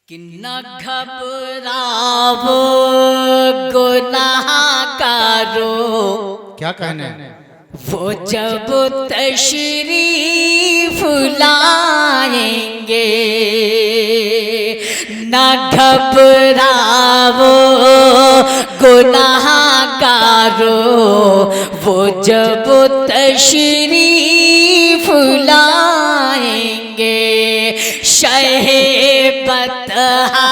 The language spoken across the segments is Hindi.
कि न घबराओ गुनाहगारो। क्या कहने, वो जब तशरीफ लाएंगे। न घबराओ गुनाहगारो, वो जब तशरीफ लाएंगे। शहे बतहा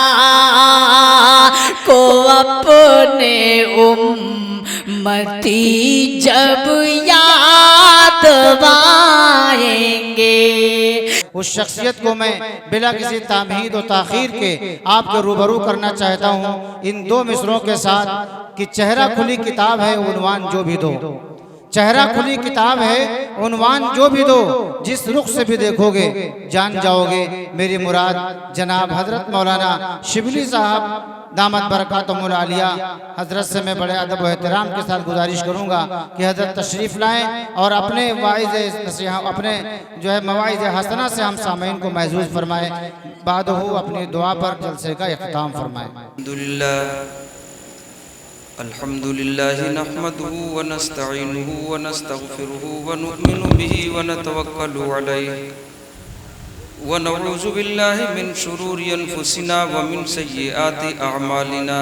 को अपने उम्मती जब याद आएंगे। उस शख्सियत को मैं बिला किसी तामीद और ताखीर के आपके रूबरू करना चाहता हूँ इन दो मिसरों के साथ कि चेहरा खुली किताब है उन्वान जो भी दो। चेहरा खुली किताब है उन्वान जो भी दो, जिस रुख से भी देखोगे जान जाओगे मेरी मुराद जनाब हजरत मौलाना शिबली साहब दामत बरकातुहुल आलिया हजरत से मैं बड़े अदब व एहतराम के साथ गुजारिश करूंगा कि हजरत तशरीफ़ लाएं और अपने वाइज़ नसीहा अपने जो है मवाइज़ हसना से हम सामीन को महसूस फरमाएं। बाद अपनी दुआ पर जलसे का इख्तिताम फरमाएं। अल्हम्दुलिल्लाह नहमदुहु व नस्तईनुहु व नस्तगफिरुहु व नु'मिनु बिही व नतवक्कलु अलैहि व नऊज़ु बिल्लाहि मिन शुरूरि अनफुसिना व मिन सय्यिआति अअमालिना।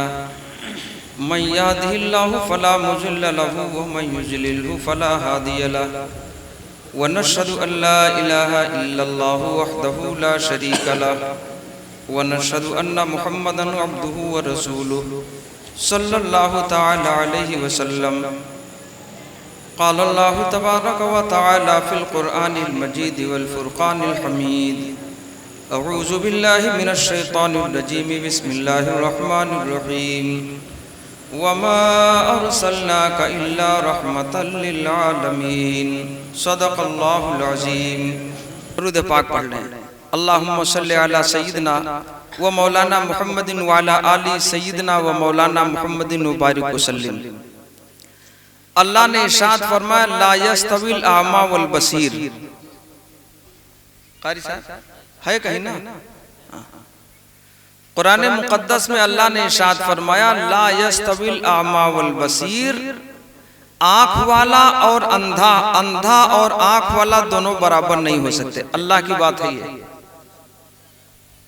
मन यहदिहिल्लाहु फला मुज़िल्ल लहु व मन युज़लिल्हु फला हादिय लहु व नशहदु अन ला इलाहा इल्लल्लाहु वहदहु ला शरीका लहु व नशहदु अन्ना मुहम्मदन अब्दुहु व रसूलुहु सल्लल्लाहु तआला अलैहि वसल्लम। क़ाल अल्लाहु तबारक व तआला फ़िल क़ुरआनिल मजीद वल फ़ुरक़ानिल हमीद। अऊज़ु बिल्लाहि मिनश शैतानिर रजीम। बिस्मिल्लाहिर रहमानिर रहीम। वमा अर्सलनाका इल्ला रहमतल लिल आलमीन। सदक़ल्लाहुल अज़ीम। दुरूद पाक पढ़ लें। अल्लाहुम्मा सल्लि अला सय्यिदना व मौलाना मुहम्मदिन व अला आलि सय्यिदना व मौलाना मुहम्मदिन व बारिक वसल्लिम। अल्लाह ने इरशाद फरमाया ला यस्तविल आमा वल बसीर। कारी साहब है कहीं ना कुरान मुक़द्दस में अल्लाह ने इरशाद फरमाया ला यस्तविल आमा वल बसीर। आँख वाला और अंधा, अंधा और आँख वाला दोनों बराबर नहीं हो सकते। अल्लाह की बात है ये।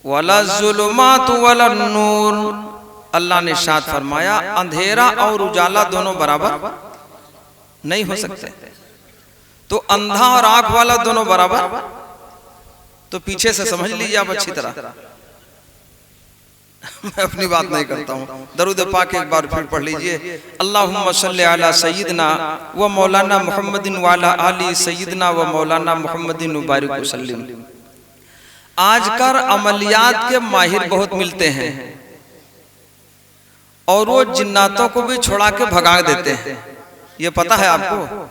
वला ज़ुलुमातु वला नूर। अल्लाह ने इरशाद फरमाया अंधेरा और उजाला दोनों बराबर नहीं हो सकते। तो अंधा और आंख वाला दोनों बराबर, तो पीछे से समझ लीजिए आप अच्छी तरह। मैं अपनी बात नहीं करता हूँ। दरूद पाक एक बार फिर पढ़ लीजिए। अल्लाहुम्मा सल्लि अला सय्यिदना व मौलाना मुहम्मदिन व अला आलि सय्यिदना व मौलाना मुहम्मदिन व बारिक वसल्लिम। आजकल अमलियात के माहिर बहुत मिलते हैं और वो जिन्नातों को भी छुड़ा के भगा देते हैं। ये पता है आपको?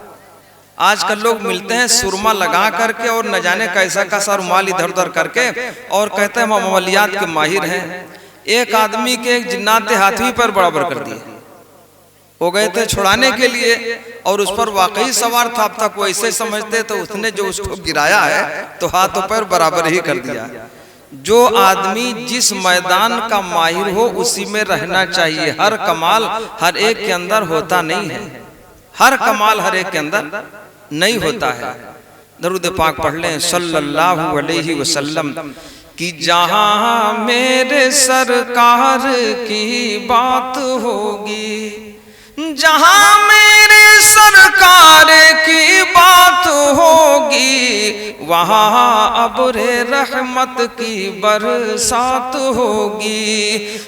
आजकल लोग मिलते हैं सुरमा लगा करके और न जाने कैसा कैसा रुमाल इधर उधर करके और कहते हैं हम अमलियात के माहिर हैं। एक आदमी के एक जिन्नात हाथी पर बराबर कर दिए। वो गए थे छुड़ाने के लिए और उस पर वाकई सवार था। अब तक वो ऐसे समझते तो उसने जो उसको गिराया है तो हाथों पर बराबर ही कर दिया। जो आदमी जिस मैदान का माहिर हो उसी में रहना चाहिए। हर कमाल हर एक के अंदर होता नहीं है। हर कमाल हर एक के अंदर नहीं होता है। दरूद पाक पढ़ लें सल्लल्लाहु अलैहि वसल्लम कि जहां मेरे सरकार की बात होगी, जहां मेरे सरकार की बात होगी, वहाँ अब्रे रहमत की बरसात होगी।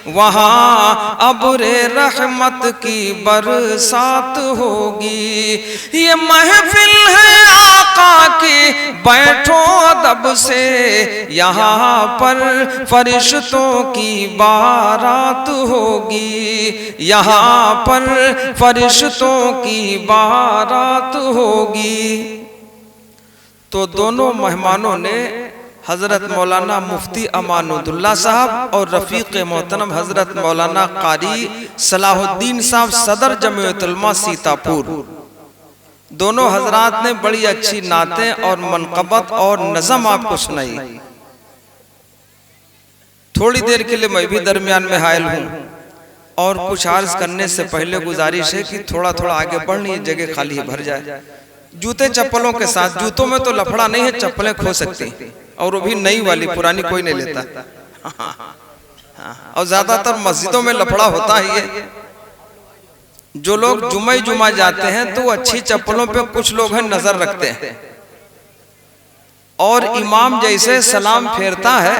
वहाँ अब्रे रहमत की बरसात होगी। ये महफिल है आका की, बैठो अदब से, यहाँ पर फरिश्तों की बारात होगी। यहाँ पर फरिश्तों की बारात होगी। तो दोनों मेहमानों ने हज़रत मौलाना मुफ्ती अमानुल्लाह साहब और रफ़ीक़ मोहतरम हज़रत मौलाना कारी सलाहुद्दीन साहब सदर जमीयत उलमा सीतापुर, दोनों हजरात ने बड़ी अच्छी नातें और मनक़बत और नज़म आपको सुनाई। थोड़ी देर के लिए मैं भी दरमियान में हायल हूँ और कुछ अर्ज करने से पहले गुजारिश है कि थोड़ा थोड़ा आगे बढ़नी, जगह खाली भर जाए। जूते चप्पलों के साथ, जूतों में तो लफड़ा नहीं है, चप्पलें खो सकती और वो भी नई वाली, पुरानी कोई नहीं लेता। और ज्यादातर मस्जिदों में लफड़ा होता ही है। जो लोग जुमा जाते हैं तो अच्छी चप्पलों पे कुछ लोग हैं नजर रखते हैं, और इमाम जैसे सलाम फेरता है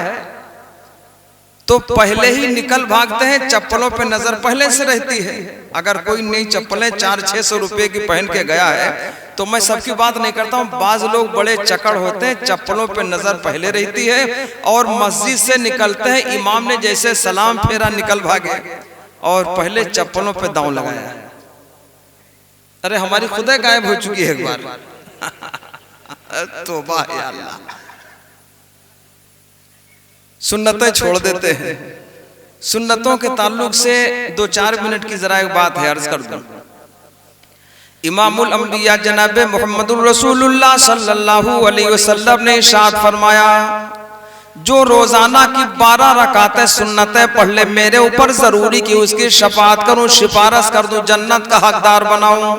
तो पहले ही निकल भागते हैं, चप्पलों पे नजर पहले से रहती है। अगर कोई नई चप्पलें 400-600 रुपए की पहन के गया है तो मैं सबकी बात नहीं करता हूँ, बाज लोग बड़े चकड़ होते हैं, चप्पलों पे नजर पहले रहती है और मस्जिद से निकलते हैं, इमाम ने जैसे सलाम फेरा निकल भागे और पहले चप्पलों पे दांव लगाया। अरे हमारी खुदा गायब हो चुकी है एक बार। तौबा या अल्लाह, सुन्नतें छोड़ देते हैं। सुन्नतों के ताल्लुक से 2-4 मिनट की जरा एक बात है, अर्ज कर दूं। इमामुल अंबिया जनाब मुहम्मदुर रसूलुल्लाह सल्लल्लाहु अलैहि वसल्लम ने इरशाद फरमाया, जो रोजाना की 12 रकातें सुन्नतें पढ़ ले, मेरे ऊपर जरूरी की उसकी शफाअत करूं, सिफारिश कर दूं, जन्नत का हकदार बनाऊं।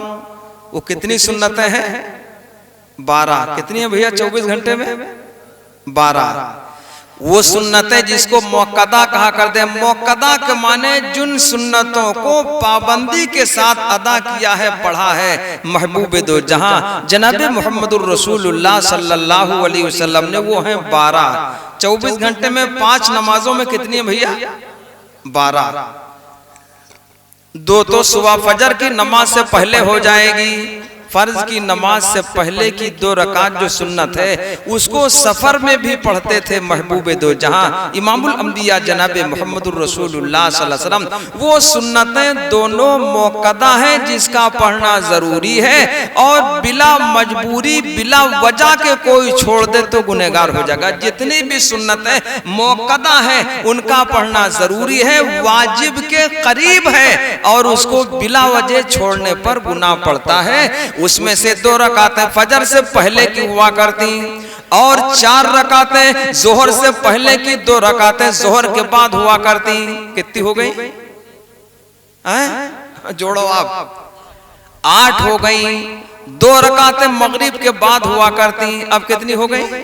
वो कितनी सुन्नतें हैं? 12। कितनी है भैया 24 घंटे में? 12। वो सुन्नतें जिसको मौक़दा कहा करते हैं। मौक़दा के माने जिन सुन्नतों को पाबंदी के साथ अदा किया है, पढ़ा है महबूब दो जहां जनाब मुहम्मदुर रसूलुल्लाह सल्लल्लाहु अलैहि वसल्लम ने, वो हैं 12। 24 घंटे में 5 नमाजों में कितनी है भैया? 12। 2 तो सुबह फजर की नमाज से पहले हो जाएगी, फर्ज की नमाज से पहले की 2 रकात जो सुन्नत है उसको सफर में भी पढ़ते थे महबूब दो जहां इमामुल अंबिया जनाब मुहम्मदुर रसूलुल्लाह सल्लल्लाहु अलैहि वसल्लम। वो सुन्नतें दोनों मौक़दा हैं जिसका पढ़ना जरूरी है, और बिला मजबूरी बिला वजह के कोई छोड़ दे तो गुनहगार हो जाएगा। जितनी भी सुन्नतें मौक़दा हैं उनका पढ़ना जरूरी है, वाजिब के करीब है, और उसको बिला वजह छोड़ने पर गुनाह पड़ता है। उसमें से 2 रकातें फजर से पहले की हुआ करती, और 4 रकातें जोहर से पहले की, 2 रकातें जोहर के बाद हुआ करती। कितनी हो गई? जोड़ो आप, 8 हो गई। 2 रकातें मगरिब के बाद हुआ करती, अब कितनी हो गई?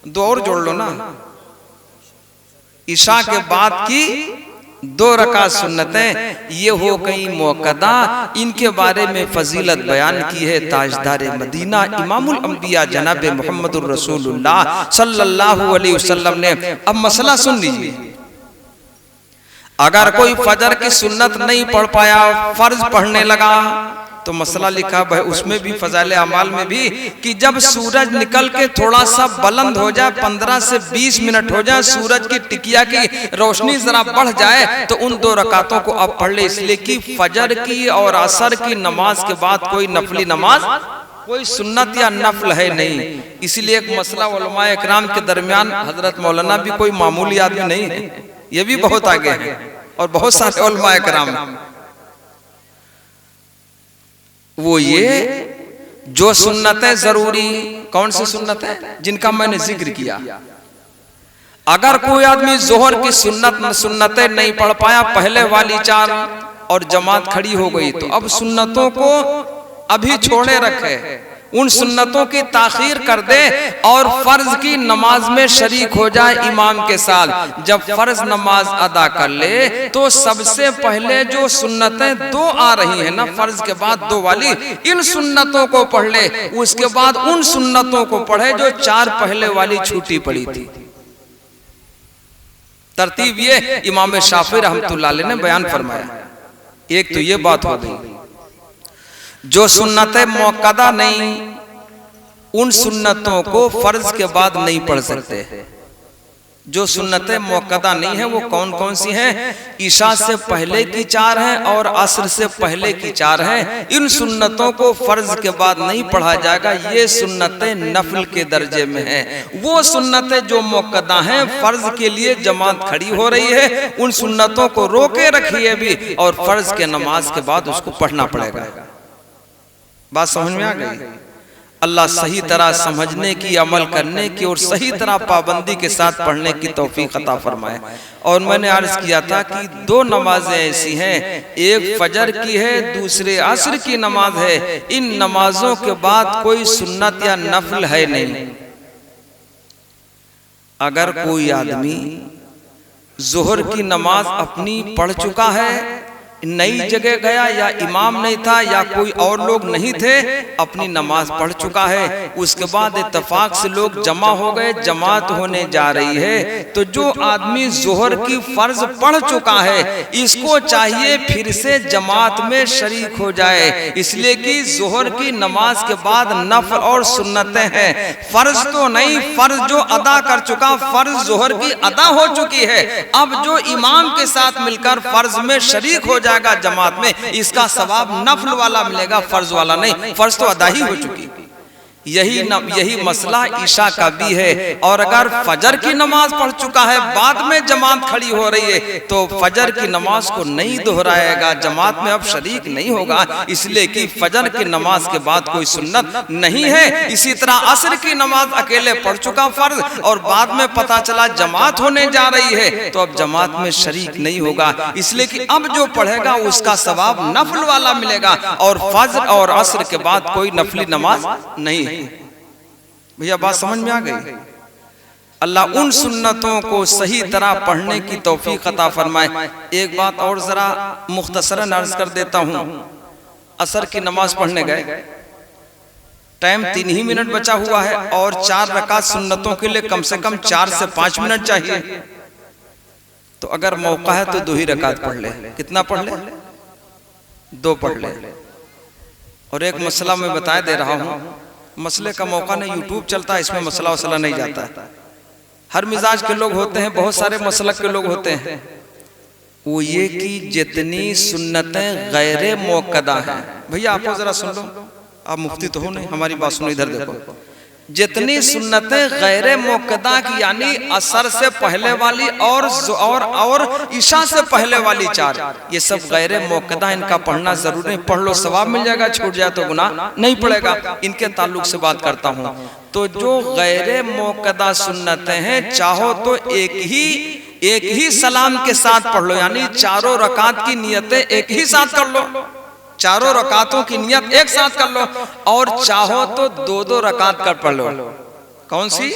2 और जोड़ लो ना। ईशा के बाद की 2 रकात सुन्नतें ये हो गई मौक़दा। इनके बारे में फजीलत बयान की है ताजदार मदीना इमामुल अंबिया जनाब मुहम्मदुर रसूलुल्लाह सल्लल्लाहु अलैहि वसल्लम ने। अब मसला सुन लीजिए, अगर कोई फजर की सुन्नत नहीं पढ़ पाया, फर्ज पढ़ने लगा, तो मसला लिखा है उसमें भी फजाइल अमाल में भी कि जब सूरज निकल के थोड़ा सा बुलंद हो जाए, 15 से 20 मिनट हो जाए, सूरज की टिकिया की रोशनी जरा बढ़ जाए, तो उन 2 रकातों को अब पढ़ ले। इसलिए कि फजर की और असर की नमाज के बाद कोई नफली नमाज, कोई सुन्नत या नफल है नहीं। इसलिए एक मसला उलमाए इकराम के दरमियान, हजरत मौलाना भी कोई मामूली आदमी नहीं है, ये भी बहुत आगे है, और बहुत सारे उलमाए इकराम। वो ये जो सुन्नतें जरूरी, कौन सी सुन्नतें? जिनका मैंने जिक्र किया। अगर कोई आदमी जोहर की सुन्नतें नहीं पढ़ पाया, पहले वाली 4 और जमात खड़ी हो गई, तो अब सुन्नतों को अभी छोड़े रखे, उन सुन्नतों की ताखीर कर दे और फर्ज की नमाज में शरीक हो जाए इमाम के साथ। जब फर्ज नमाज अदा कर ले तो सबसे पहले जो सुन्नतें 2 आ रही हैं ना, फर्ज के बाद 2 वाली, इन सुन्नतों को पढ़ ले। उसके बाद उन सुन्नतों को पढ़े जो 4 पहले वाली छूटी पड़ी थी। तरतीब ये इमाम शाफी रहमतुल्लाह अलैह ने बयान फरमाया। एक तो ये बात हो गई, जो सुन्नतें मौक़दा नहीं, उन सुन्नतों को फर्ज के बाद नहीं पढ़ सकते। जो सुन्नतें मौक़दा नहीं है वो कौन कौन सी हैं? ईशा से पहले की 4 हैं और असर से पहले की 4 हैं। इन सुन्नतों को फर्ज के बाद नहीं पढ़ा जाएगा, ये सुन्नतें नफल के दर्जे में हैं। वो सुन्नतें जो मौक़दा हैं, फर्ज के लिए जमात खड़ी हो रही है, उन सुन्नतों को रोके रखिए भी, और फर्ज के नमाज के बाद उसको पढ़ना पड़ेगा। बात समझ में आ गई? अल्लाह सही तरह समझने की, अमल करने की और सही तरह पाबंदी के साथ पढ़ने की तौफीक अता फरमाए। और मैंने अर्ज किया था कि दो नमाजें ऐसी हैं, एक फजर की है, दूसरे असर की नमाज है। इन नमाजों के बाद कोई सुन्नत या नफल है नहीं। अगर कोई आदमी जोहर की नमाज अपनी पढ़ चुका है, नई जगह गया या इमाम नहीं था या कोई और लोग नहीं थे, अपनी नमाज पढ़ चुका है, उसके बाद इत्तेफाक से लोग जमा हो गए, जमात होने जा रही है, तो जो आदमी जोहर की फर्ज पढ़ चुका है इसको चाहिए फिर से जमात में शरीक हो जाए, इसलिए कि जोहर की नमाज के बाद नफल और सुन्नतें हैं, फर्ज तो नहीं। फर्ज जो अदा कर चुका, फर्ज जोहर की अदा हो चुकी है, अब जो इमाम के साथ मिलकर फर्ज में शरीक हो जाएगा जमात में, इसका सवाब नफल वाला मिलेगा, फर्ज वाला नहीं। फर्ज तो अदा ही हो चुकी। यही मसला ईशा का भी है। और अगर फजर की नमाज पढ़ चुका है, बाद में जमात खड़ी हो रही है, तो फजर की नमाज को नहीं दोहराएगा, जमात में अब शरीक नहीं होगा, इसलिए कि फजर की नमाज के बाद कोई सुन्नत नहीं है। इसी तरह असर की नमाज अकेले पढ़ चुका फर्ज, और बाद में पता चला जमात होने जा रही है, तो अब जमात में शरीक नहीं होगा, इसलिए कि अब जो पढ़ेगा उसका सवाब नफल वाला मिलेगा। और फजर और असर के बाद कोई नफली नमाज नहीं। भैया बात समझ में आ गई? अल्लाह उन सुन्नतों को सही तरह पढ़ने की तौफीक अता फरमाए। एक बात और जरा मुख्तसरन अर्ज कर देता हूँ। असर की नमाज पढ़ने गए, टाइम 3 ही मिनट बचा हुआ है और 4 रकात सुन्नतों के लिए कम से कम 4 से 5 मिनट चाहिए, तो अगर मौका है तो 2 ही रकात पढ़ ले। कितना पढ़ ले? 2 पढ़ ले। और एक मसला मैं बता दे रहा हूँ, मसले का मौका नहीं, यूट्यूब चलता है, इसमें मसला वसला नहीं जाता है। हर मिजाज के लोग होते हैं, बहुत सारे मसलक के लोग होते हैं। वो ये कि जितनी सुन्नतें गैर मुअक्कदा हैं, भैया आपको जरा सुन लो, आप मुफ्ती तो हो नहीं, हमारी बात सुनो, इधर देखो। जितनी सुन्नतें गैर मुअक्कदा की, यानी असर से पहले वाली और ईशा से पहले वाली 4, ये सब गैर मुअक्कदा, इनका पढ़ना जरूरी नहीं। पढ़ लो सवाब मिल जाएगा, छूट जाए तो गुनाह नहीं पड़ेगा। इनके ताल्लुक से बात करता हूँ। तो जो गैर मुअक्कदा सुन्नतें हैं, चाहो तो एक ही सलाम के साथ पढ़ लो, यानी 4 रकात की नियतें एक ही साथ कर लो, 4 रकातों की नियत एक साथ कर लो, और चाहो तो 2-2 रकात कर पढ़ लो। कौन सी?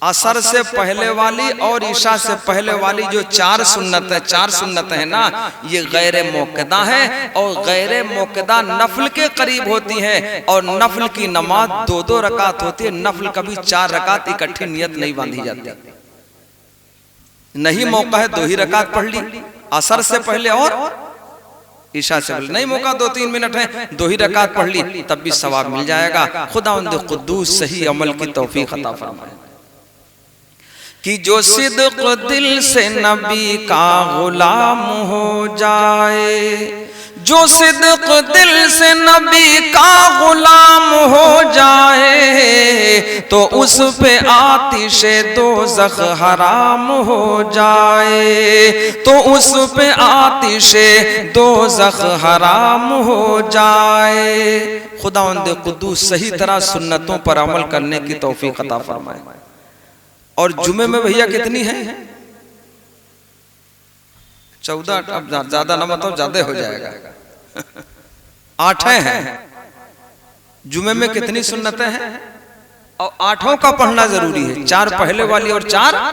असर से पहले वाली और ईशा से पहले वाली जो 4 सुन्नतें हैं ना, ये गैर मुअक्कदा है, और गैर मुअक्कदा नफल के करीब होती है, और नफल की नमाज 2-2 रकात होती है। नफल कभी 4 रकात इकट्ठी नियत नहीं बांधी जाती। नहीं मौका है 2 ही रकात पढ़ ली, असर से पहले और ईशा से पहले। नहीं मौका 2-3 मिनट है, 2 ही रकात पढ़ ली, तब भी सवाब मिल जाएगा। खुदावंद कुद्दूस सही अमल की तौफीक अता फरमाए। कि जो सिद्क दिल से नबी का गुलाम हो जाए, जो सिद्क दिल से नबी का गुलाम हो जाए, तो उस पे आतिशे दोज़ख हराम हो जाए, तो उस पे आतिशे दोज़ख हराम हो जाए। खुदावंद कुद्दूस सही तरह सुन्नतों पर अमल करने की तौफीक अता फरमाए। और जुमे में भैया कितनी है? 14, अब ज्यादा ना मतलब ज्यादा हो जाएगा। 8 हैं। जुमे में कितनी सुन्नतें हैं? और 8 का पढ़ना जरूरी है। 4 पहले वाली और 4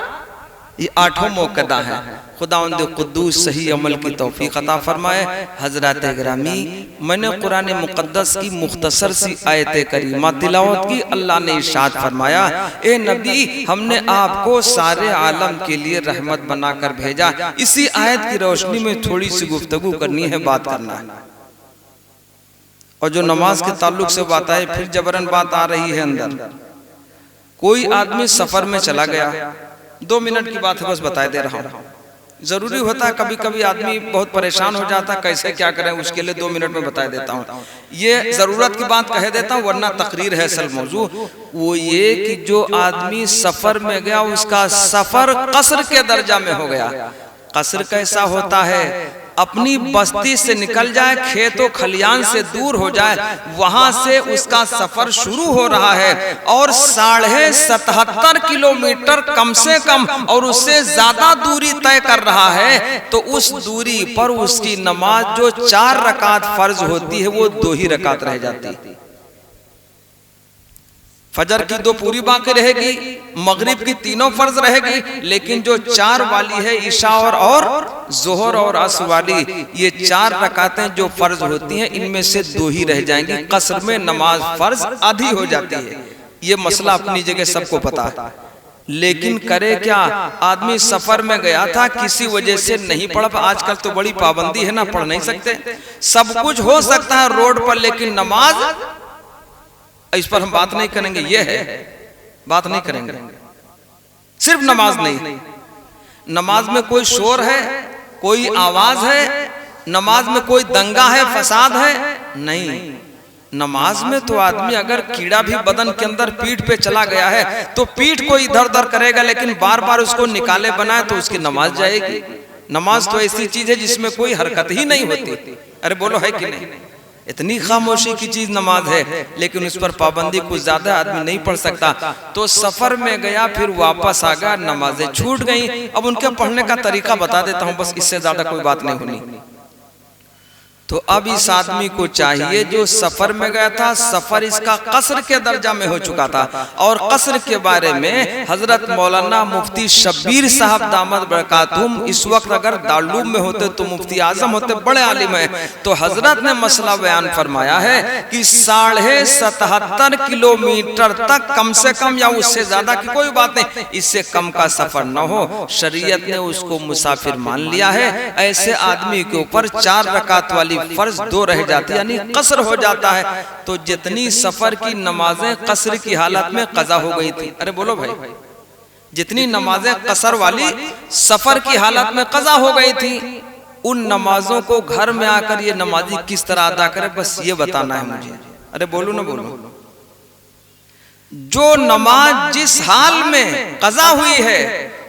ये 8 मुअक्कदा है। खुदावंद कुद्दूस सही अमल की तौफीक अता फरमाए। हजरत गिरामी, मैंने कुरान मुक़द्दस की मुख्तसर सी आयत करीमा तिलावत की। अल्लाह ने इरशाद फरमाया, ए नबी, हमने आपको सारे आलम के लिए रहमत बनाकर भेजा। इसी आयत की रोशनी में थोड़ी सी गुफ्तगू करनी है, बात करना है। और जो नमाज के ताल्लुक से बात है, फिर जबरन बात आ रही है अंदर। कोई आदमी सफर में चला गया, 2 मिनट की बात है, बस बता दे रहा हूँ। जरूरी होता है, कभी कभी आदमी बहुत परेशान हो जाता है, कैसे क्या करें, उसके लिए 2 मिनट में बता देता हूँ। ये जरूरत की बात कह देता हूँ, वरना तकरीर है असल मौजू। वो ये कि जो आदमी सफर में गया, उसका सफर कसर के दर्जा में हो गया। कसर कैसा होता है? अपनी बस्ती से निकल जाए, खेतों खलियान से दूर हो जाए, वहां से उसका सफर शुरू हो रहा है और 77.5 किलोमीटर कम से कम और उससे ज्यादा दूरी तय कर रहा है, तो उस दूरी पर उसकी नमाज जो 4 रकात फर्ज होती है वो 2 ही रकात रह जाती है। फजर की 2 पूरी बाकी रहेगी, मगरिब की 3 फर्ज रहेगी, लेकिन जो 4 वाली है ईशा और जोहर और असर वाली, ये 4 रकातें जो फर्ज होती हैं इनमें से 2 ही रह जाएंगी। कसर में नमाज फर्ज आधी हो जाती है। ये मसला अपनी जगह सबको पता है, लेकिन करे क्या? आदमी सफर में गया था, किसी वजह से नहीं पढ़ पा। आजकल तो बड़ी पाबंदी है ना, पढ़ नहीं सकते। सब कुछ हो सकता है रोड पर, लेकिन नमाज, इस पर हम बात नहीं करेंगे, ये है बात नहीं करेंगे। सिर्फ नमाज नहीं, नमाज में कोई शोर है, कोई आवाज है, नमाज में कोई दंगा है, फसाद है, नहीं। नमाज में तो आदमी अगर कीड़ा भी बदन के अंदर पीठ पे चला गया है तो पीठ को इधर उधर करेगा, लेकिन बार बार उसको निकाले बनाए तो उसकी नमाज जाएगी। नमाज तो ऐसी चीज है जिसमें कोई हरकत ही नहीं होती। अरे बोलो है कि नहीं? इतनी खामोशी की चीज नमाज है, लेकिन उस पर पाबंदी कुछ ज्यादा, आदमी नहीं पढ़ सकता। तो सफर में गया, फिर वापस आ गया, नमाजें छूट गई। अब उनके पढ़ने का तरीका बता देता हूं, बस इससे ज्यादा कोई बात नहीं होनी। तो अब इस आदमी को चाहिए जो सफर में गया था, सफर इसका कसर के दर्जा में हो चुका था, और कसर के बारे में हजरत मौलाना मुफ्ती शब्बीर साहब दामद बरकातुम इस वक्त अगर दारुल में होते तो मुफ्ती आजम होते, बड़े आलिम है। तो हजरत ने मसला बयान फरमाया है कि 77.5 किलोमीटर तक कम से कम, या उससे ज्यादा की कोई बात नहीं, इससे कम का सफर न हो, शरीयत ने उसको मुसाफिर मान लिया है। ऐसे आदमी के ऊपर 4 रकात वाली फर्ज 2 रह जाती है, यानी कसर हो जाता है। तो जितनी सफर की नमाजें कसर की हालत में कज़ा हो गई थी, अरे बोलो भाई, जितनी नमाजें कसर वाली सफर की हालत में कज़ा हो गई थी, उन नमाजों को घर में आकर ये नमाजी किस तरह अदा करे, बस ये बताना है मुझे। अरे बोलो ना बोलो। जो नमाज जिस हाल में कज़ा हुई है,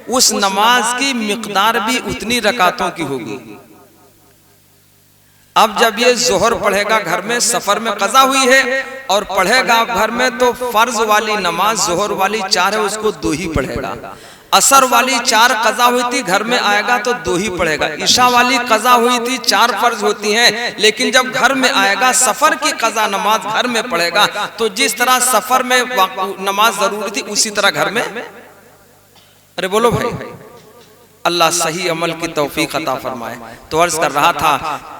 उस नमाज की मिकदार भी उतनी रकातों की होगी। अब जब ये जोहर पढ़ेगा घर में, सफर में कज़ा हुई है, और पढ़ेगा घर में, तो फर्ज वाली नमाज जोहर वाली 4 है, उसको 2 ही पढ़ेगा। असर वाली 4 कज़ा हुई थी, घर में आएगा तो 2 ही पढ़ेगा। ईशा वाली कज़ा हुई थी, 4 फर्ज होती हैं, लेकिन जब घर में आएगा सफर की कज़ा नमाज घर में पढ़ेगा, तो जिस तरह सफर में नमाज जरूरी थी उसी तरह घर में। अरे बोलो भाई, अल्लाह सही अमल की तौफीक अता फरमाए। तो अर्ज कर रहा था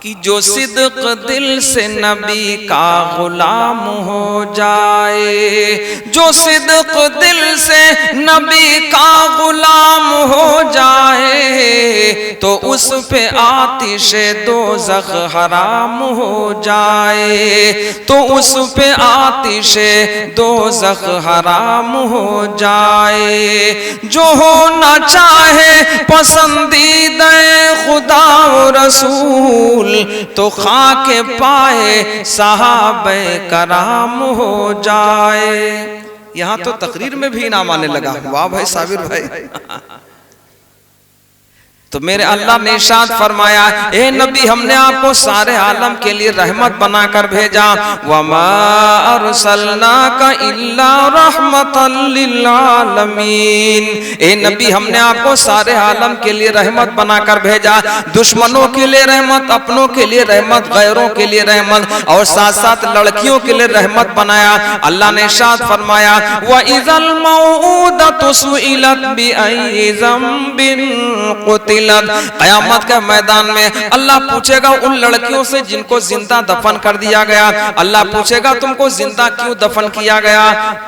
कि जो सिद्क दिल से नबी का गुलाम हो जाए, जो सिद्क दिल से नबी का गुलाम हो जाए, तो उस पे आतिशे दोज़ख हराम हो जाए, तो उस पे आतिशे दोज़ख हराम हो जाए। जो होना चाहे पसंदीदा खुदा और रसूल, तो खाके पाए साहबे कराम हो जाए। यहाँ तो तकरीर में भी इनाम आने लगा। वाह भाई साबिर भाई। तो मेरे अल्लाह ने इरशाद फरमाया, ए नबी, हमने आपको सारे आलम के लिए रहमत बनाकर भेजा। वमा अरसलनाका इल्ला रहमतल लिल आलमीन। ए नबी, हमने आपको सारे आलम के लिए रहमत बनाकर भेजा। दुश्मनों के लिए रहमत, अपनों के लिए रहमत, गैरों के लिए रहमत, और साथ साथ लड़कियों के लिए रहमत बनाया। अल्लाह ने इरशाद फरमाया, व इज़ल मौऊदतु सुइलत बिअय्यि ज़ंबिन क़ुतिलत। क़यामत के मैदान में अल्लाह पूछेगा उन लड़कियों से जिनको जिंदा दफन कर दिया गया। अल्लाह पूछेगा तुमको जिंदा क्यों दफन किया गया?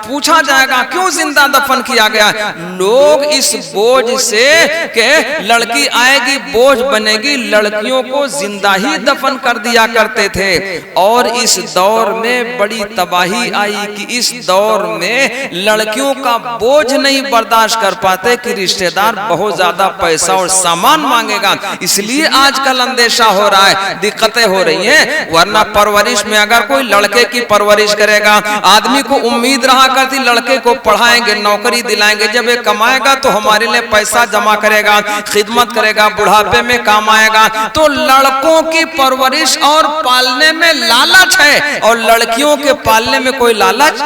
पूछा जाएगा क्यों जिंदा दफन किया गया? लोग इस बोझ से के लड़की आएगी बोझ बनेगी, लड़कियों को जिंदा ही दफन कर दिया करते थे। और इस दौर में बड़ी तबाही आई कि इस दौर में लड़कियों का बोझ नहीं बर्दाश्त कर पाते कि रिश्तेदार बहुत ज्यादा पैसा और सामान सामान मांगेगा। इसलिए आजकल अंदेशा हो रहा है, दिक्कतें हो रही हैं। वरना परवरिश में अगर कोई लड़के की परवरिश करेगा, आदमी को उम्मीद रहा करती लड़के को पढ़ाएंगे, नौकरी दिलाएंगे, जब ये कमाएगा तो हमारे लिए पैसा जमा करेगा, खिदमत करेगा, बुढ़ापे में काम आएगा। तो लड़कों की परवरिश और पालने में लालच है, और लड़कियों के पालने में कोई लालच,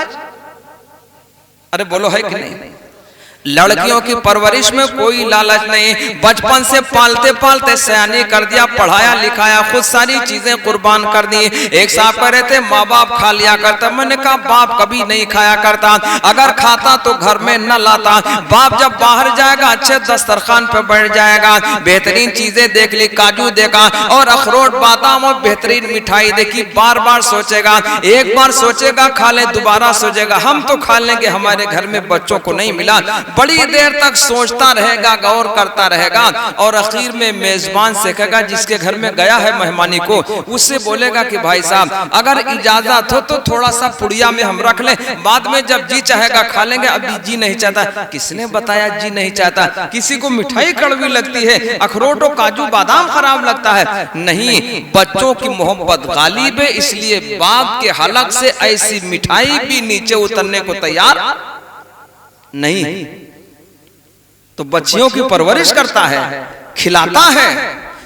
अरे बोलो है कि नहीं? लड़कियों की परवरिश में कोई लालच नहीं। बचपन से पालते पालते सयानी कर दिया, पढ़ाया लिखाया, खुद सारी चीजें कुर्बान कर दी। एक साहब कह रहे थे माँ बाप खा लिया करता, मैंने कहा बाप कभी नहीं खाया करता, अगर खाता तो घर में न लाता। बाप जब बाहर जाएगा अच्छे दस्तरखान पे बैठ जाएगा, बेहतरीन चीजें देख ली, काजू देखा और अखरोट बादाम और बेहतरीन मिठाई देखी, बार बार सोचेगा, एक बार सोचेगा खा ले, दोबारा सोचेगा हम तो खा लेंगे, हमारे घर में बच्चों को नहीं मिला। बड़ी देर तक सोचता रहेगा, गौर करता रहेगा, और आखिर में मेजबान से कहेगा, जिसके घर में गया है मेहमानी को, उससे बोलेगा कि भाई साहब अगर इजाजत हो तो थोड़ा सा पुड़िया में हम रख लें, बाद में जब जी चाहेगा खा लेंगे, अभी जी नहीं चाहता। किसने बताया जी नहीं चाहता? किसी को मिठाई कड़वी लगती है, अखरोट और काजू बादाम खराब लगता है? नहीं, बच्चों की मोहब्बत गालिब है, इसलिए बाप के हलक से ऐसी मिठाई भी नीचे उतरने को तैयार नहीं। तो बच्चियों की परवरिश करता है, खिलाता है,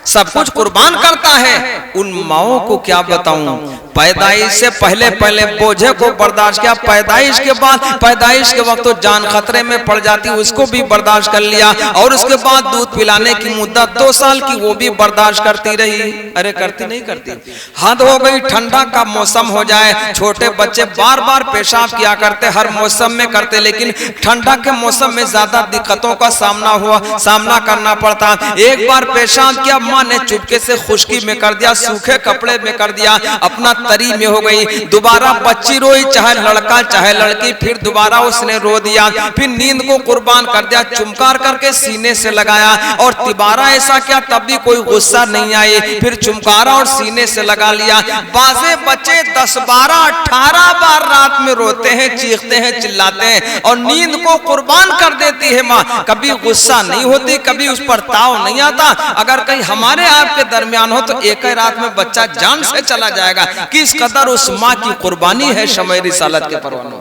सब कुछ कुर्बान करता है। उन माओं को क्या बताऊं, पैदाइश से पहले पहले बोझे को बर्दाश्त किया, पैदाइश के बाद, पैदाइश के वक्त तो जान खतरे में पड़ जाती, उसको भी बर्दाश्त कर लिया, और उसके बाद दूध पिलाने की मुद्दत 2 साल की, वो भी बर्दाश्त करती रही। अरे करती नहीं करती? हद हो गई, ठंडा का मौसम हो जाए, छोटे बच्चे बार बार पेशाब किया करते, हर मौसम में करते, लेकिन ठंडा के मौसम में ज्यादा दिक्कतों का सामना करना पड़ता। एक बार पेशाब किया, माँ ने चुपके से खुश्की में कर दिया, सूखे कपड़े में कर दिया, अपना तरी में हो गई। दोबारा बच्ची रोई, चाहे लड़का चाहे लड़की, फिर दोबारा उसने रो दिया, फिर नींद को कुर्बान कर दिया, चुमकार करके सीने से लगाया, और तिबारा ऐसा किया तब भी कोई गुस्सा नहीं आई, फिर चुमकारा और सीने से लगा लिया। बाजे बच्चे 10, 12, 18 बार रात में रोते हैं, चीखते हैं, चिल्लाते हैं, और नींद को कुर्बान कर देती है माँ। कभी गुस्सा नहीं होती, कभी उस पर ताव नहीं आता। अगर कहीं हमारे आपके दरमियान हो तो एक ही रात में बच्चा जान से चला जाएगा। किस कदर उस माँ की कुर्बानी है शमए रिसालत के परवानों।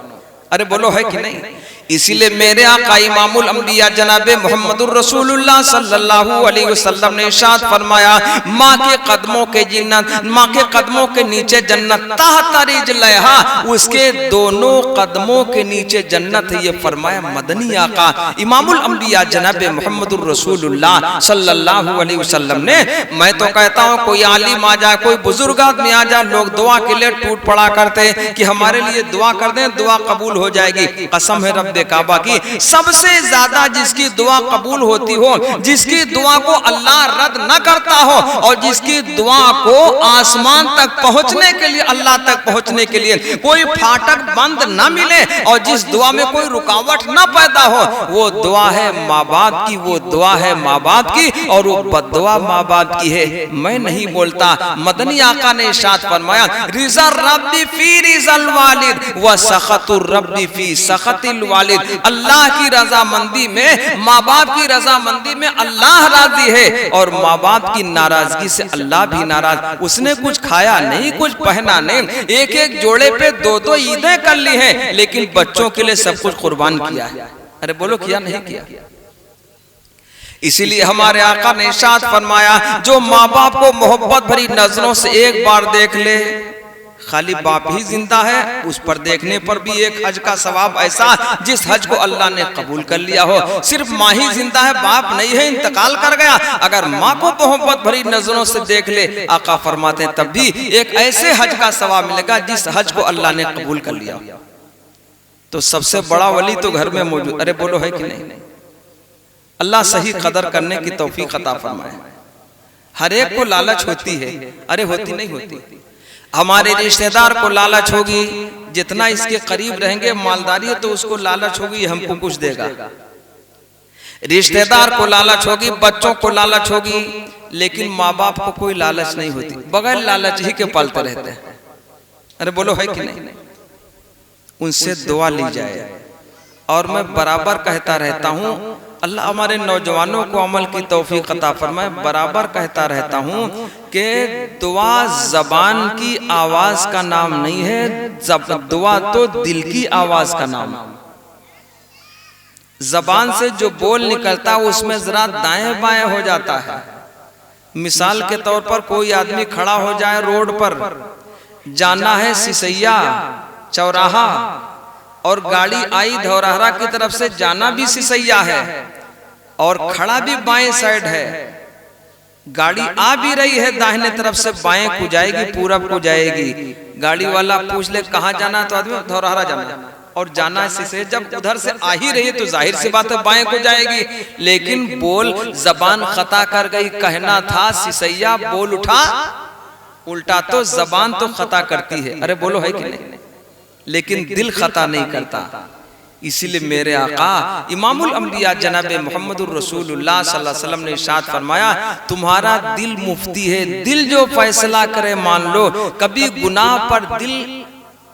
अरे बोलो है कि नहीं? इसीलिए मेरे आका इमामुल अंबिया जनाबे मुहम्मदुर रसूलुल्लाह सल्लल्लाहु अलैहि वसल्लम ने इरशाद फरमाया, माँ के कदमों के जन्नत, माँ के कदमों के नीचे जन्नत, तहत रिजलहा, उसके दोनों कदमों के नीचे जन्नत है। ये फरमाया मदनी आका इमामुल अंबिया जनाबे मुहम्मदुर रसूलुल्लाह सल्लल्लाहु अलैहि वसल्लम ने। मैं तो कहता हूँ कोई आलिम आ जाए, कोई बुजुर्ग आदमी आ जाए, लोग दुआ के लिए टूट पड़ा करते कि हमारे लिए दुआ कर दें, दुआ कबूल हो जाएगी। कसम है रब काबा की, सबसे ज्यादा जिसकी दुआ कबूल होती हो, जिसकी दुआ को अल्लाह रद्द न करता हो, और जिसकी दुआ को आसमान तक पहुंचने के लिए, अल्लाह तक पहुंचने के लिए कोई फाटक बंद न मिले, और जिस दुआ में कोई रुकावट न पैदा हो, वो दुआ है माँ बाप की, वो दुआ है माँ बाप की, और वो बद्दुआ माँ बाप की है। मैं नहीं बोलता, मदनी आका ने इरशाद फरमाया, रिज़ा रब्बी फी रिज़ल वालिद व सखतुर रब्बी फी सखतिल वालिद। अल्लाह की रजामंदी में, माँ बाप की रजामंदी में अल्लाह राजी है, और माँ बाप की नाराजगी से अल्लाह भी नाराज। उसने कुछ खाया नहीं, कुछ पहना नहीं, एक एक जोड़े पे 2-2 ईदें कर ली हैं, लेकिन बच्चों के लिए सब कुछ कुर्बान किया है। अरे बोलो किया नहीं किया? इसीलिए हमारे आका ने इरशाद फरमाया, जो माँ बाप को मोहब्बत भरी नजरों से एक बार देख ले, खाली बाप ही जिंदा है, उस पर देखने पर भी एक हज का सवाब ऐसा जिस हज को अल्लाह ने कबूल कर लिया हो। सिर्फ माँ ही जिंदा है, बाप नहीं है, इंतकाल कर गया। अगर माँ को मोहब्बत भरी नजरों से देख ले, आका फरमाते हैं तब भी एक ऐसे हज का सवाब मिलेगा जिस हज को अल्लाह ने कबूल कर लिया। तो सबसे बड़ा वली तो घर में मौजूद। अरे बोलो है कि नहीं? अल्लाह सही कदर करने की तौफीक अता फरमाए। हर एक को लालच होती है, अरे होती नहीं होती। हमारे रिश्तेदार को लालच होगी, जितना इसके करीब रहेंगे मालदारी है तो उसको लालच होगी हमको कुछ देगा। रिश्तेदार को लालच होगी, बच्चों को लालच होगी, लेकिन माँ बाप को कोई लालच नहीं होती, बगैर लालच ही के पालते रहते हैं। अरे बोलो है कि नहीं? उनसे दुआ ली जाए। और मैं बराबर कहता रहता हूँ, अल्लाह हमारे नौजवानों को अमल की तौफीक अता फरमाए। बराबर कहता रहता हूँ कि दुआ जबान की आवाज का नाम नहीं है, दुआ तो दिल की आवाज का नाम है। जबान से जो बोल निकलता है उसमें जरा दाएं बाएं हो जाता है। मिसाल के तौर पर कोई आदमी खड़ा हो जाए रोड पर, जाना है सिसैया चौराहा और गाड़ी आई धौरहरा की तरफ से, जाना भी सिसैया है और खड़ा भी बाएं साइड है, गाड़ी आ भी रही है दाहिने तरफ से, बाएं को जाएगी पूरब को जाएगी। गाड़ी वाला पूछ ले कहाँ जाना, तो आदमी धौरहरा जाना, और जाना से जब उधर से आ ही रही है तो जाहिर सी बात है बाएं को जाएगी। लेकिन बोल जबान खता कर गई, कहना था सिसैया बोल उठा, उल्टा तो जबान तो खता करती है, अरे बोलो है कि नहीं, लेकिन दिल खता नहीं करता। इसीलिए मेरे आका इमामुल अंबिया जनाब मोहम्मदुर रसूलुल्लाह सल्लल्लाहु अलैहि वसल्लम ने इरशाद फरमाया, तुम्हारा दिल मुफ्ती है, दिल जो फैसला करे मान लो। कभी गुनाह पर दिल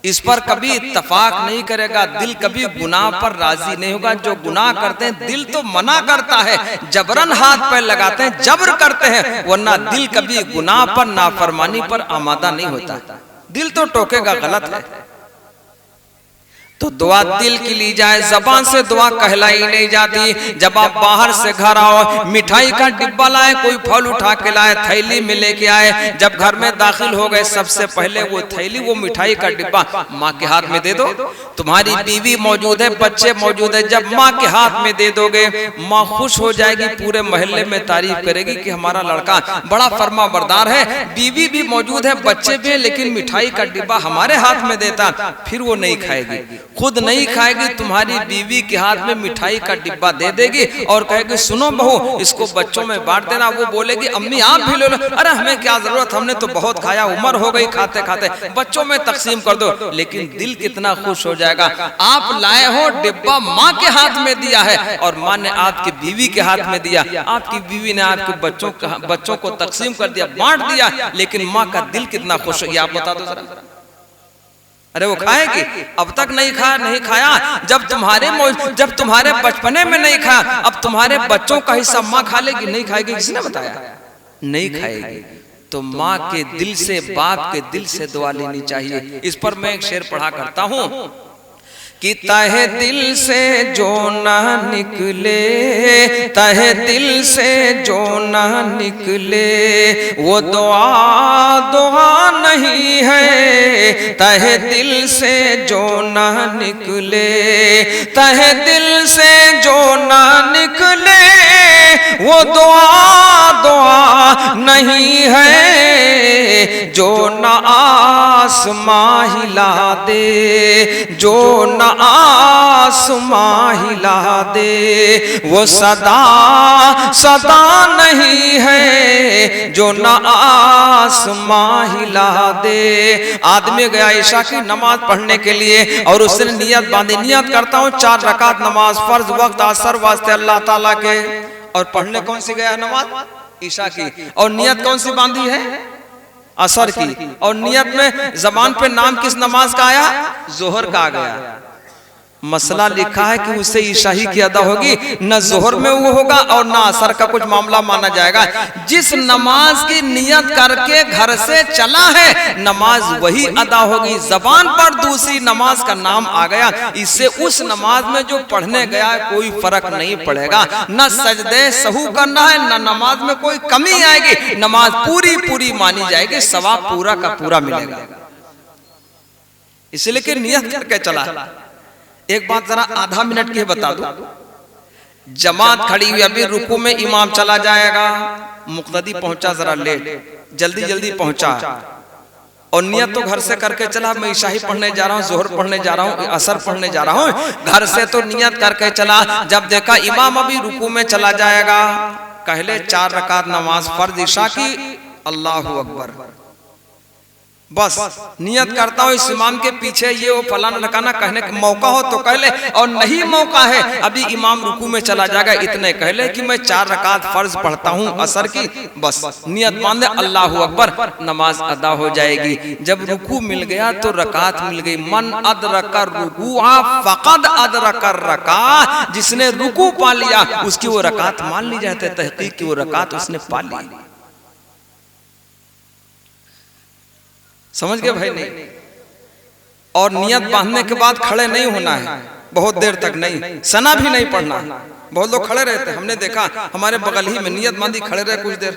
इस पर कभी इत्तफाक नहीं करेगा, दिल कभी गुनाह पर राजी नहीं होगा। जो गुनाह करते हैं दिल तो मना करता है, जबरन हाथ पैर लगाते हैं, जबर करते हैं, वरना दिल कभी गुनाह पर नाफरमानी पर आमादा नहीं होता। दिल तो टोकेगा गलत है। तो दुआ दिल की ली जाए, जबान से दुआ कहलाई नहीं जाती। जब आप बाहर से घर आओ, मिठाई का डिब्बा लाए, कोई फल उठा के लाए, थैली में लेके आए, जब घर में दाखिल हो गए सबसे पहले वो थैली, वो मिठाई का डिब्बा माँ के हाथ में दे दो। तुम्हारी बीवी मौजूद है, बच्चे मौजूद है, जब माँ के हाथ में दे दोगे माँ खुश हो जाएगी, पूरे मोहल्ले में तारीफ करेगी कि हमारा लड़का बड़ा फर्मा बरदार है। बीवी भी मौजूद है, बच्चे भी, लेकिन मिठाई का डिब्बा हमारे हाथ में देता, फिर वो नहीं खाएगी, खुद नहीं खाएगी, तुम्हारी बीवी के हाथ में मिठाई का डिब्बा दे देगी और कहेगी सुनो बहू इसको बच्चों में बांट देना। वो बोलेगी अम्मी आप भी ले लो, अरे हमें क्या जरूरत, हमने तो बहुत खाया, उम्र हो गई खाते खाते, बच्चों में तकसीम कर दो। लेकिन दिल कितना खुश हो जाएगा, आप लाए हो डिब्बा माँ के हाथ में दिया है और माँ ने आपकी बीवी के हाथ में दिया, आपकी बीवी ने आपके बच्चों को तकसीम कर दिया, बांट दिया, लेकिन माँ का दिल कितना खुश हो गया आप बता दो जरा। अरे वो खाएगी, अब तक नहीं खाया, जब तुम्हारे बचपने में नहीं खाया, अब तुम्हारे बच्चों का हिस्सा माँ खा लेगी, नहीं खाएगी, किसी ने बताया, नहीं खाएगी। तो माँ के दिल से, बाप के दिल से दुआ लेनी चाहिए। इस पर मैं एक शेर पढ़ा करता हूँ कि तहे दिल से जो ना निकले, तहे दिल से जो ना निकले वो दुआ नहीं है। तहे दिल से जो ना निकले, तहे दिल से जो ना निकले वो दुआ नहीं है। जो न आसमां हिला दे, जो न आसमां हिला दे वो सदा नहीं है। जो न आसमां हिला दे। आदमी गया ईशा की नमाज पढ़ने के लिए और उसने नियत बांधी, नियत करता हूँ 4 रकात नमाज फर्ज वक्त असर वास्ते अल्लाह ताला के, और पढ़ने कौन सी गया नमाज ईशा की, और नियत कौन सी बांधी है असर की, और नियत में जबान पे नाम किस नमाज का आया, जोहर का आ गया। मसला लिखा है कि उससे ईशा ही की अदा होगी, न जोहर में वो होगा और न असर का कुछ मामला माना जाएगा। जिस नमाज की नियत करके घर से चला है नमाज वही अदा होगी। जबान पर दूसरी नमाज का नाम आ गया, इससे उस नमाज में जो पढ़ने गया कोई फर्क नहीं पड़ेगा। न सजदे सहू करना है, न नमाज में कोई कमी आएगी, नमाज पूरी मानी जाएगी, सवाब पूरा का पूरा मिलेगा। इसलिए कि नियत करके चला। एक बात जरा आधा मिनट की बता दूं, जमात खड़ी हुई, अभी रुकू में इमाम चला जाएगा, मुक्तदी पहुंचा जरा लेट, जल्दी पहुंचा और नियत तो घर से करके चला, मैं ईशाही पढ़ने जा रहा हूँ, जोहर पढ़ने जा रहा हूँ, असर पढ़ने जा रहा हूँ, घर से तो नियत करके चला। जब देखा इमाम अभी रुकू में चला जाएगा, कहले 4 रकात नमाज फर्ज ईशा की, अल्लाहु अकबर, बस नियत करता हूँ इस इमाम के पीछे ये वो फलाना ढकाना कहने का मौका हो तो कह ले, और नहीं मौका है अभी इमाम रुकू में चला जाएगा इतने कह ले कि मैं 4 रकात फर्ज पढ़ता हूँ असर की, बस नियत मान दे, अल्लाह अकबर, नमाज अदा हो जाएगी। जब रुकू मिल गया तो रकात मिल गई। मन अदरक रुकुआ फकद अदरक रका, जिसने रुकू पा लिया उसकी वो रकात मान ली जाती है, तहकीक की वो रकात उसने पा ली। समझ गए भाई? नहीं। और नियत बांधने के बाद खड़े नहीं होना है बहुत देर तक, नहीं सना भी नहीं पढ़ना। बहुत लोग खड़े रहते, हमने देखा हमारे बगल ही में नियत बांधी खड़े रहे कुछ देर,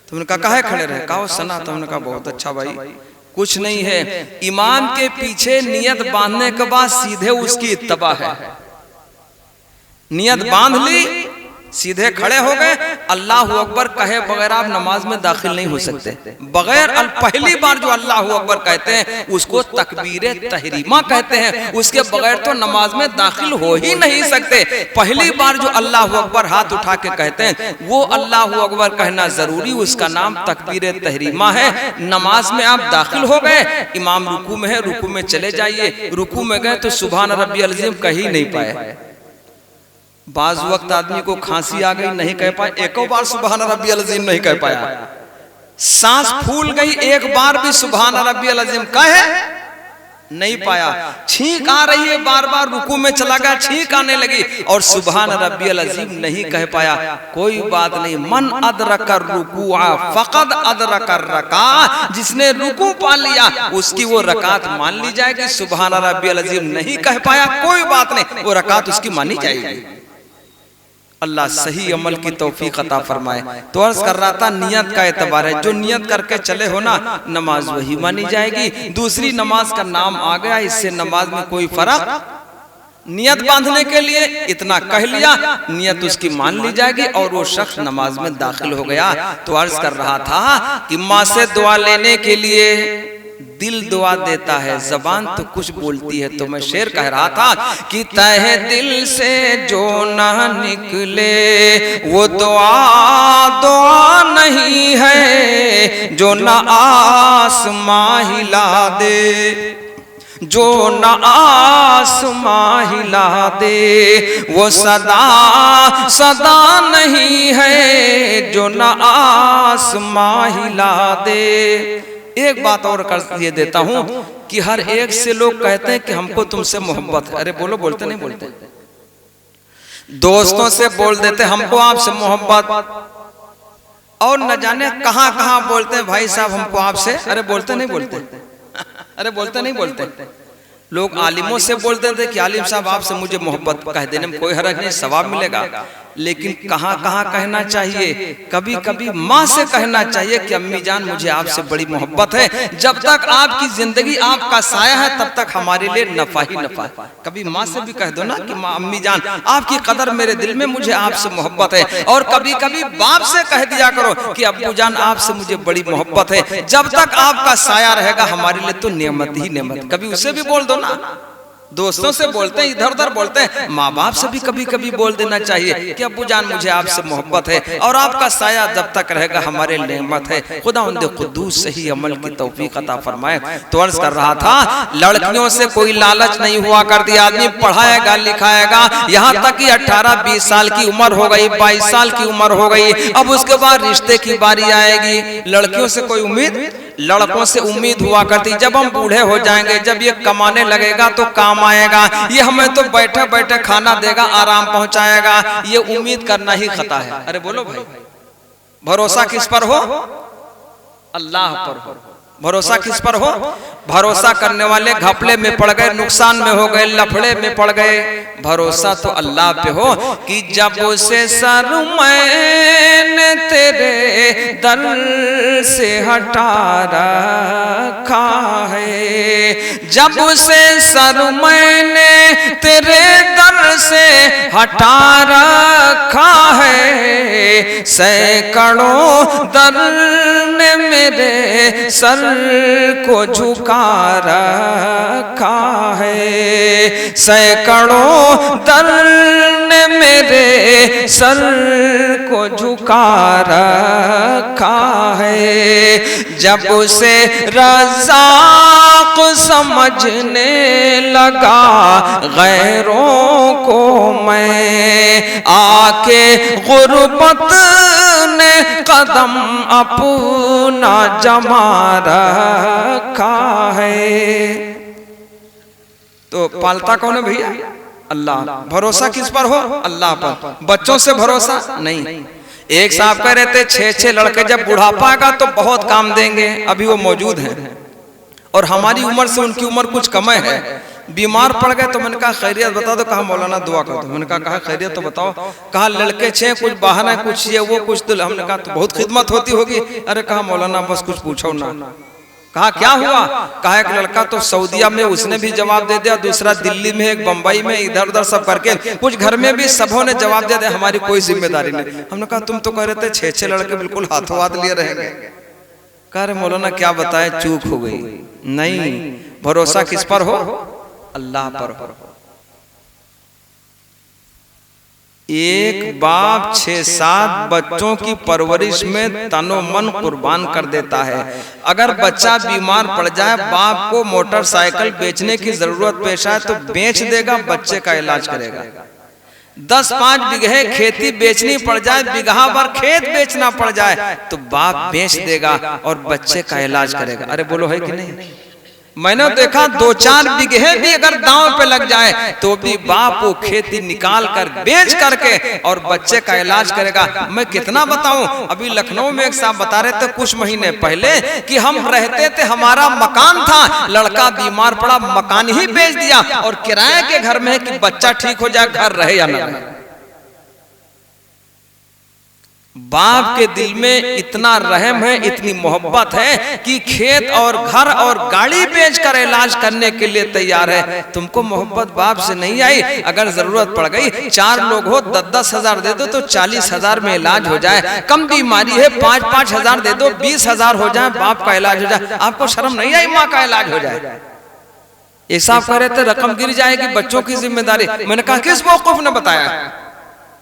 तुमने कहा काहे खड़े रहे, कहा सना, तो हमने कहा बहुत अच्छा भाई, कुछ नहीं है, इमाम के पीछे नियत बांधने के बाद सीधे उसकी इत्तबा है। नियत बांध ली, सीधे खड़े हो गए, अल्लाह अकबर कहे बगैर आप नमाज में दाखिल नहीं हो सकते। बगैर पहली बार जो अल्लाह अकबर कहते हैं उसको तकबीरे तहरीमा कहते हैं, उसके बगैर तो नमाज में दाखिल हो ही नहीं सकते। पहली बार जो अल्लाह अकबर हाथ उठा के कहते हैं वो अल्लाह अकबर कहना जरूरी, उसका नाम तकबीरे तहरीमा है। नमाज में आप दाखिल हो गए, इमाम रुकू में है, रुकू में चले जाइए, रुकू में गए तो सुभान रब्बियल अज़ीम कह ही नहीं पाए। बाज वक्त आदमी को खांसी आ गई, नहीं कह पाए, एको बार सुभान रब्बियल अज़ीम नहीं कह पाया। सांस फूल गई, एक बार भी सुभान रब्बियल अज़ीम कहे नहीं पाया। छींक आ रही है, बार बार रुकू में चला गया, छींक आने लगी और सुभान रब्बियल अज़ीम नहीं कह पाया। कोई बात नहीं, मन अदरक रुकुआ फकद अदरक रका, जिसने रुकू पा लिया उसकी वो रकात मान ली जाएगी। सुभान रब्बियल अज़ीम नहीं कह पाया, कोई बात नहीं, वो रकात उसकी मानी जाएगी। अल्लाह सही अमल की तौफीक अता फरमाए। तो अर्ज कर रहा था नियत का एतबार है, जो नियत करके चले हो ना नमाज वही मानी जाएगी। दूसरी नमाज का नाम आ गया, इससे नमाज में कोई फर्क, नियत बांधने के लिए इतना कह लिया, नियत उसकी मान ली जाएगी और वो शख्स नमाज में दाखिल हो गया। तो अर्ज कर रहा था कि माँ से दुआ लेने के लिए दिल दुआ देता है, जबान तो कुछ बोलती है। तो मैं शेर कह रहा था कि तहे दिल से जो ना निकले वो दुआ दुआ नहीं है, जो ना आसमां हिला दे, जो न आसमां हिला दे वो सदा सदा नहीं है, जो न आसमां हिला दे। एक बात और कर ये देता हूं कि हर एक से लोग कहते हैं कि हमको तुमसे मोहब्बत है। अरे बोलो, बोलते नहीं बोलते? दोस्तों से बोल देते हमको आपसे मोहब्बत, और न जाने कहां कहां बोलते हैं भाई साहब हमको आपसे। अरे बोलते नहीं बोलते? अरे बोलते नहीं बोलते? लोग आलिमों से बोलते थे कि आलिम साहब आपसे मुझे मोहब्बत, कह देने में कोई हरज नहीं, सवाब मिलेगा। लेकिन कहाँ कहाँ कहना चाहिए? कभी कभी माँ से कहना चाहिए कि अम्मी जान मुझे आपसे बड़ी मोहब्बत है, जब तक आपकी जिंदगी आपका साया है तब तक हमारे लिए नफा ही नफा। कभी माँ से भी कह दो ना कि माँ अम्मी जान आपकी कदर मेरे दिल में, मुझे आपसे मोहब्बत है। और कभी कभी बाप से कह दिया करो कि अब्बू जान आपसे मुझे बड़ी मोहब्बत है, जब तक आपका साया रहेगा हमारे लिए तो नेमत ही नेमत। कभी उसे भी बोल दो ना। दोस्तों से बोलते हैं, इधर उधर बोलते हैं, माँ बाप से भी कभी कभी बोल देना चाहिए कि अब्बू जान मुझे आपसे मोहब्बत है और आपका साया जब तक रहेगा हमारे नेमत है। खुदा उनके खुदूस सही अमल की तौफीक अता फरमाए। तो अर्ज कर रहा था लड़कियों से कोई लालच नहीं हुआ करती, आदमी पढ़ाएगा लिखाएगा, यहाँ तक कि 18-20 साल की उम्र हो गई, 22 साल की उम्र हो गई, अब उसके बाद रिश्ते की बारी आएगी। लड़कियों से कोई उम्मीद, लड़कों से उम्मीद हुआ करती जब हम बूढ़े हो जाएंगे, जब ये कमाने लगेगा तो काम आएगा, ये हमें तो बैठे बैठे खाना देगा, आराम पहुंचाएगा। ये उम्मीद करना ही खता है। अरे बोलो भाई, भरोसा किस पर हो? अल्लाह पर हो। भरोसा किस पर हो? भरोसा करने वाले घपले में पड़ गए, नुकसान में हो गए, लफड़े में पड़ गए। भरोसा तो अल्लाह पे हो कि जब से सर मैंने तेरे दर से हटा रखा है, जब से सर मैंने तेरे दर से हटा रखा है, सैकड़ों दर ने मेरे सर को झुका रखा है, सैकड़ों दर ने मेरे सर को झुका रखा रखा है। जब से रज़ाक समझने लगा गैरों को मैं, आके गुर्बत ने कदम अपना जमा रखा है। तो पालता कौन है भैया? अल्लाह। भरोसा किस पर हो? अल्लाह पर। बच्चों से भरोसा नहीं। एक साहब कह रहे थे 6-6 लड़के जब बुढ़ापा आएगा तो बहुत काम देंगे, अभी वो मौजूद हैं और हमारी उम्र से उनकी उम्र कुछ कम है। बीमार पड़ गए तो मैंने कहा खैरियत बता दो, कहा मौलाना दुआ कर दो। मैंने कहा खैरियत तो बताओ, कहा लड़के 6, कुछ बहाना है, कुछ ये वो कुछ। तो हमने कहा तो बहुत खिदमत होती होगी। अरे कहा मौलाना बस कुछ पूछो ना। कहा क्या हुआ? कहा एक लड़का तो सऊदीया में, उसने भी जवाब दे दिया, दूसरा दिल्ली में, एक बंबई में, इधर उधर सब करके, कुछ घर में भी सबों ने जवाब दे दिया, हमारी कोई जिम्मेदारी नहीं। हमने कहा तुम तो कह रहे थे 6-6 लड़के बिल्कुल हाथों हाथ लिए रहेंगे। कह रहे मौलाना क्या बताए, चूक हो गई। नहीं, भरोसा किस पर हो? अल्लाह पर हो। एक बाप 6-7 बच्चों की परवरिश में तनो मन कुर्बान कर देता है। अगर बच्चा बीमार पड़ जाए, बाप को मोटरसाइकिल बेचने की जरूरत पेश आए तो बेच देगा, बच्चे का इलाज करेगा। 10-5 बीघे खेती बेचनी पड़ जाए, बीघा भर खेत बेचना पड़ जाए तो बाप बेच देगा और बच्चे का इलाज करेगा। अरे बोलो है कि नहीं? मैंने देखा 2-4 बीघे भी अगर दांव पे लग जाए तो भी बाप वो खेती निकाल कर बेच करके और बच्चे का इलाज करेगा। मैं कितना बताऊं, अभी लखनऊ में एक साहब बता रहे थे कुछ महीने पहले कि हम रहते थे, हमारा मकान था, लड़का बीमार पड़ा, मकान ही बेच दिया और किराए के घर में है कि बच्चा ठीक हो जाए, घर रहे या न रहे। बाप के दिल में इतना रहम है, इतनी मोहब्बत है कि खेत और घर और गाड़ी बेचकर इलाज करने के लिए तैयार है। तुमको मोहब्बत बाप से नहीं आई? अगर जरूरत पड़ गई 4 लोग हो, 10-10 हजार दे दो तो 40 हजार में इलाज हो जाए। कम बीमारी है 5-5 हजार दे दो, 20 हजार हो जाए, बाप का इलाज हो जाए। आपको शर्म नहीं आई? माँ का इलाज हो जाए। ये साहब कह रहे थे रकम गिर जाएगी, बच्चों की जिम्मेदारी। मैंने कहा किस मौक़िफ़ ने बताया?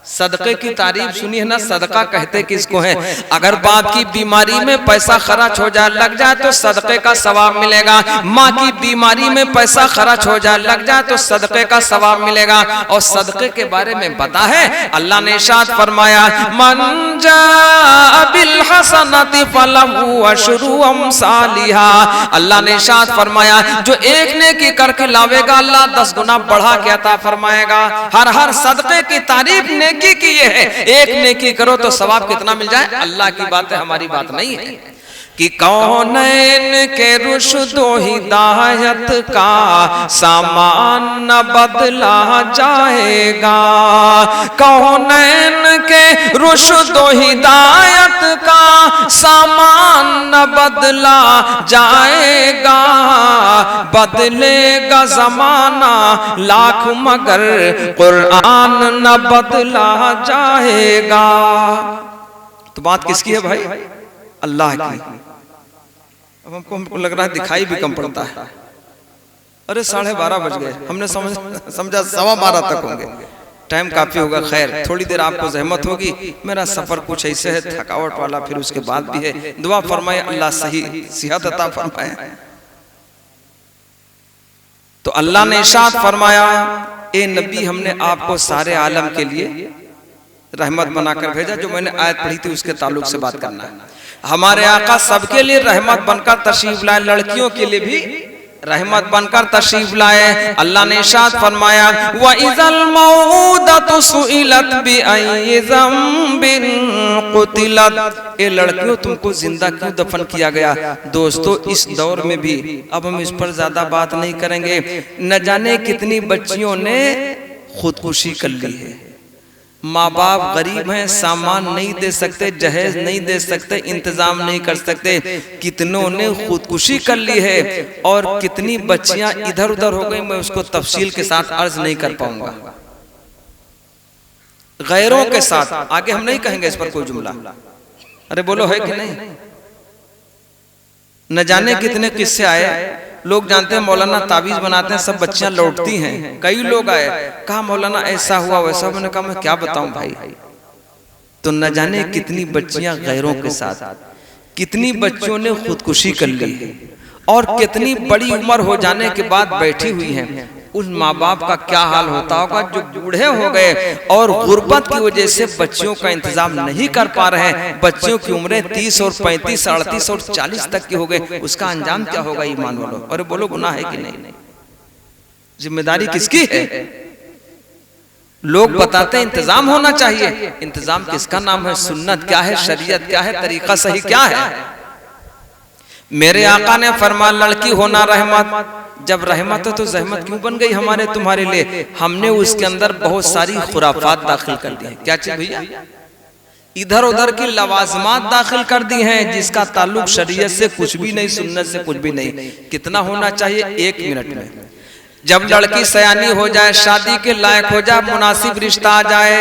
सदक़े की तारीफ सुनी है ना? सदका कहते किसको है? अगर बाप की बीमारी में पैसा खर्च हो जाए, लग जाए तो सदक़े का सवाब मिलेगा। माँ की बीमारी में पैसा खर्च हो जाए, लग जाए तो सदक़े का सवाब मिलेगा। और सदक़े के बारे में पता है, अल्लाह ने इरशाद फरमाया, मन जाअ बिल हसनति फलहु अशरु अमसालिहा। अल्लाह ने इरशाद फरमाया, जो एक नेकी करके लावेगा, अल्लाह 10 गुना बढ़ा के अता फरमाएगा। हर सदक़े की तारीफ नेकी की ये है, एक नेकी करो तो सवाब कितना मिल जाए। अल्लाह की बात है, हमारी बात नहीं है। कि कौनैन के रुश्दो हिदायत का सामान न बदला जाएगा। कौनैन के रुश्दो हिदायत का सामान न बदला जाएगा। बदलेगा जमाना लाख मगर कुरान न बदला जाएगा। तो बात किसकी है भाई? अल्लाह की। अब हमको लग रहा है दिखाई भी कम पड़ता है। अरे 12:30 बज गए, हमने समझा 12:15 तक होंगे, टाइम काफी होगा। खैर थोड़ी देर आपको जहमत होगी, मेरा सफर कुछ ऐसे है थकावट वाला, फिर उसके बाद भी है। दुआ फरमाए अल्लाह सही सेहत अता फरमाए। तो अल्लाह ने इरशाद फरमाया, ए नबी हमने आपको सारे आलम के लिए रहमत बनाकर भेजा। जो मैंने आयत पढ़ी थी उसके ताल्लुक से बात करना है। हमारे आका सबके लिए रहमत बनकर तशरीफ लाए, लड़कियों के लिए भी रहमत बनकर तशरीफ लाए। अल्लाह ने इरशाद फरमाया, व इज़ल मऊदतु सुइलत बिअय्यि ज़म्बिन कुतिलत। ए लड़कियों, तुमको जिंदा क्यों दफन किया गया? दोस्तों इस दौर में भी, अब हम इस पर ज्यादा बात नहीं करेंगे, न जाने कितनी बच्चियों ने खुदकुशी कर ली है। माँ बाप गरीब हैं, सामान नहीं दे सकते, जहेज नहीं दे सकते, इंतजाम नहीं कर सकते, कितनों ने खुदकुशी कर ली है और कितनी बच्चियां इधर उधर हो गई। मैं उसको तफसील के साथ अर्ज नहीं कर पाऊंगा। गैरों के साथ आगे हम नहीं कहेंगे इस पर कोई जुमला। अरे बोलो है कि नहीं? न जाने कितने किस्से आए। लोग जानते हैं मौलाना ताबीज बनाते हैं, सब बच्चियां लौटती हैं। कई लोग आए, कहा मौलाना ऐसा हुआ वैसा। मैंने कहा मैं क्या बताऊं भाई, तो न जाने कितनी बच्चियां गैरों के साथ, कितनी बच्चियों ने खुदकुशी कर ली है, और कितनी बड़ी उम्र हो जाने के बाद बैठी हुई हैं। उस माँ बाप का क्या हाल होता होगा जो बूढ़े हो गए और गुर्बत की वजह से बच्चियों का इंतजाम नहीं कर पा रहे हैं। बच्चियों की उम्रें 30 और 35, 38 और 40 तक की हो गए। उसका अंजाम क्या होगा ईमान वालों? अरे बोलो, गुनाह है कि नहीं? जिम्मेदारी किसकी है? लोग बताते हैं इंतजाम होना चाहिए। इंतजाम किसका नाम है? सुन्नत क्या है, शरीयत क्या है, तरीका सही क्या है? मेरे आका ने फरमाया लड़की होना रहमत। जब रहमत है तो जहमत क्यों बन गई हमारे तुम्हारे लिए? हमने उसके अंदर बहुत सारी खुराफात दाखिल कर दी है। क्या चीज भैया? इधर उधर की लवाजमात दाखिल कर दी हैं जिसका ताल्लुक शरीयत से कुछ भी नहीं, सुन्नत से कुछ भी नहीं। कितना होना चाहिए? 1 मिनट में जब लड़की सयानी हो जाए, शादी के लायक हो जाए, मुनासिब रिश्ता आ जाए,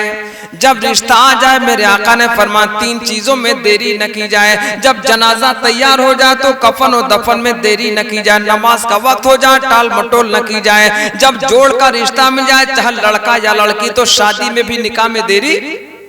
जब रिश्ता आ जाए मेरे आका ने फरमाया 3 चीजों में देरी न की जाए। जब जनाजा तैयार हो जाए तो कफन और दफन में देरी न की जाए। नमाज का वक्त हो जाए टाल मटोल न की जाए। जब जोड़ का रिश्ता मिल जाए, चाहे लड़का या लड़की, तो शादी में भी निकाह में देरी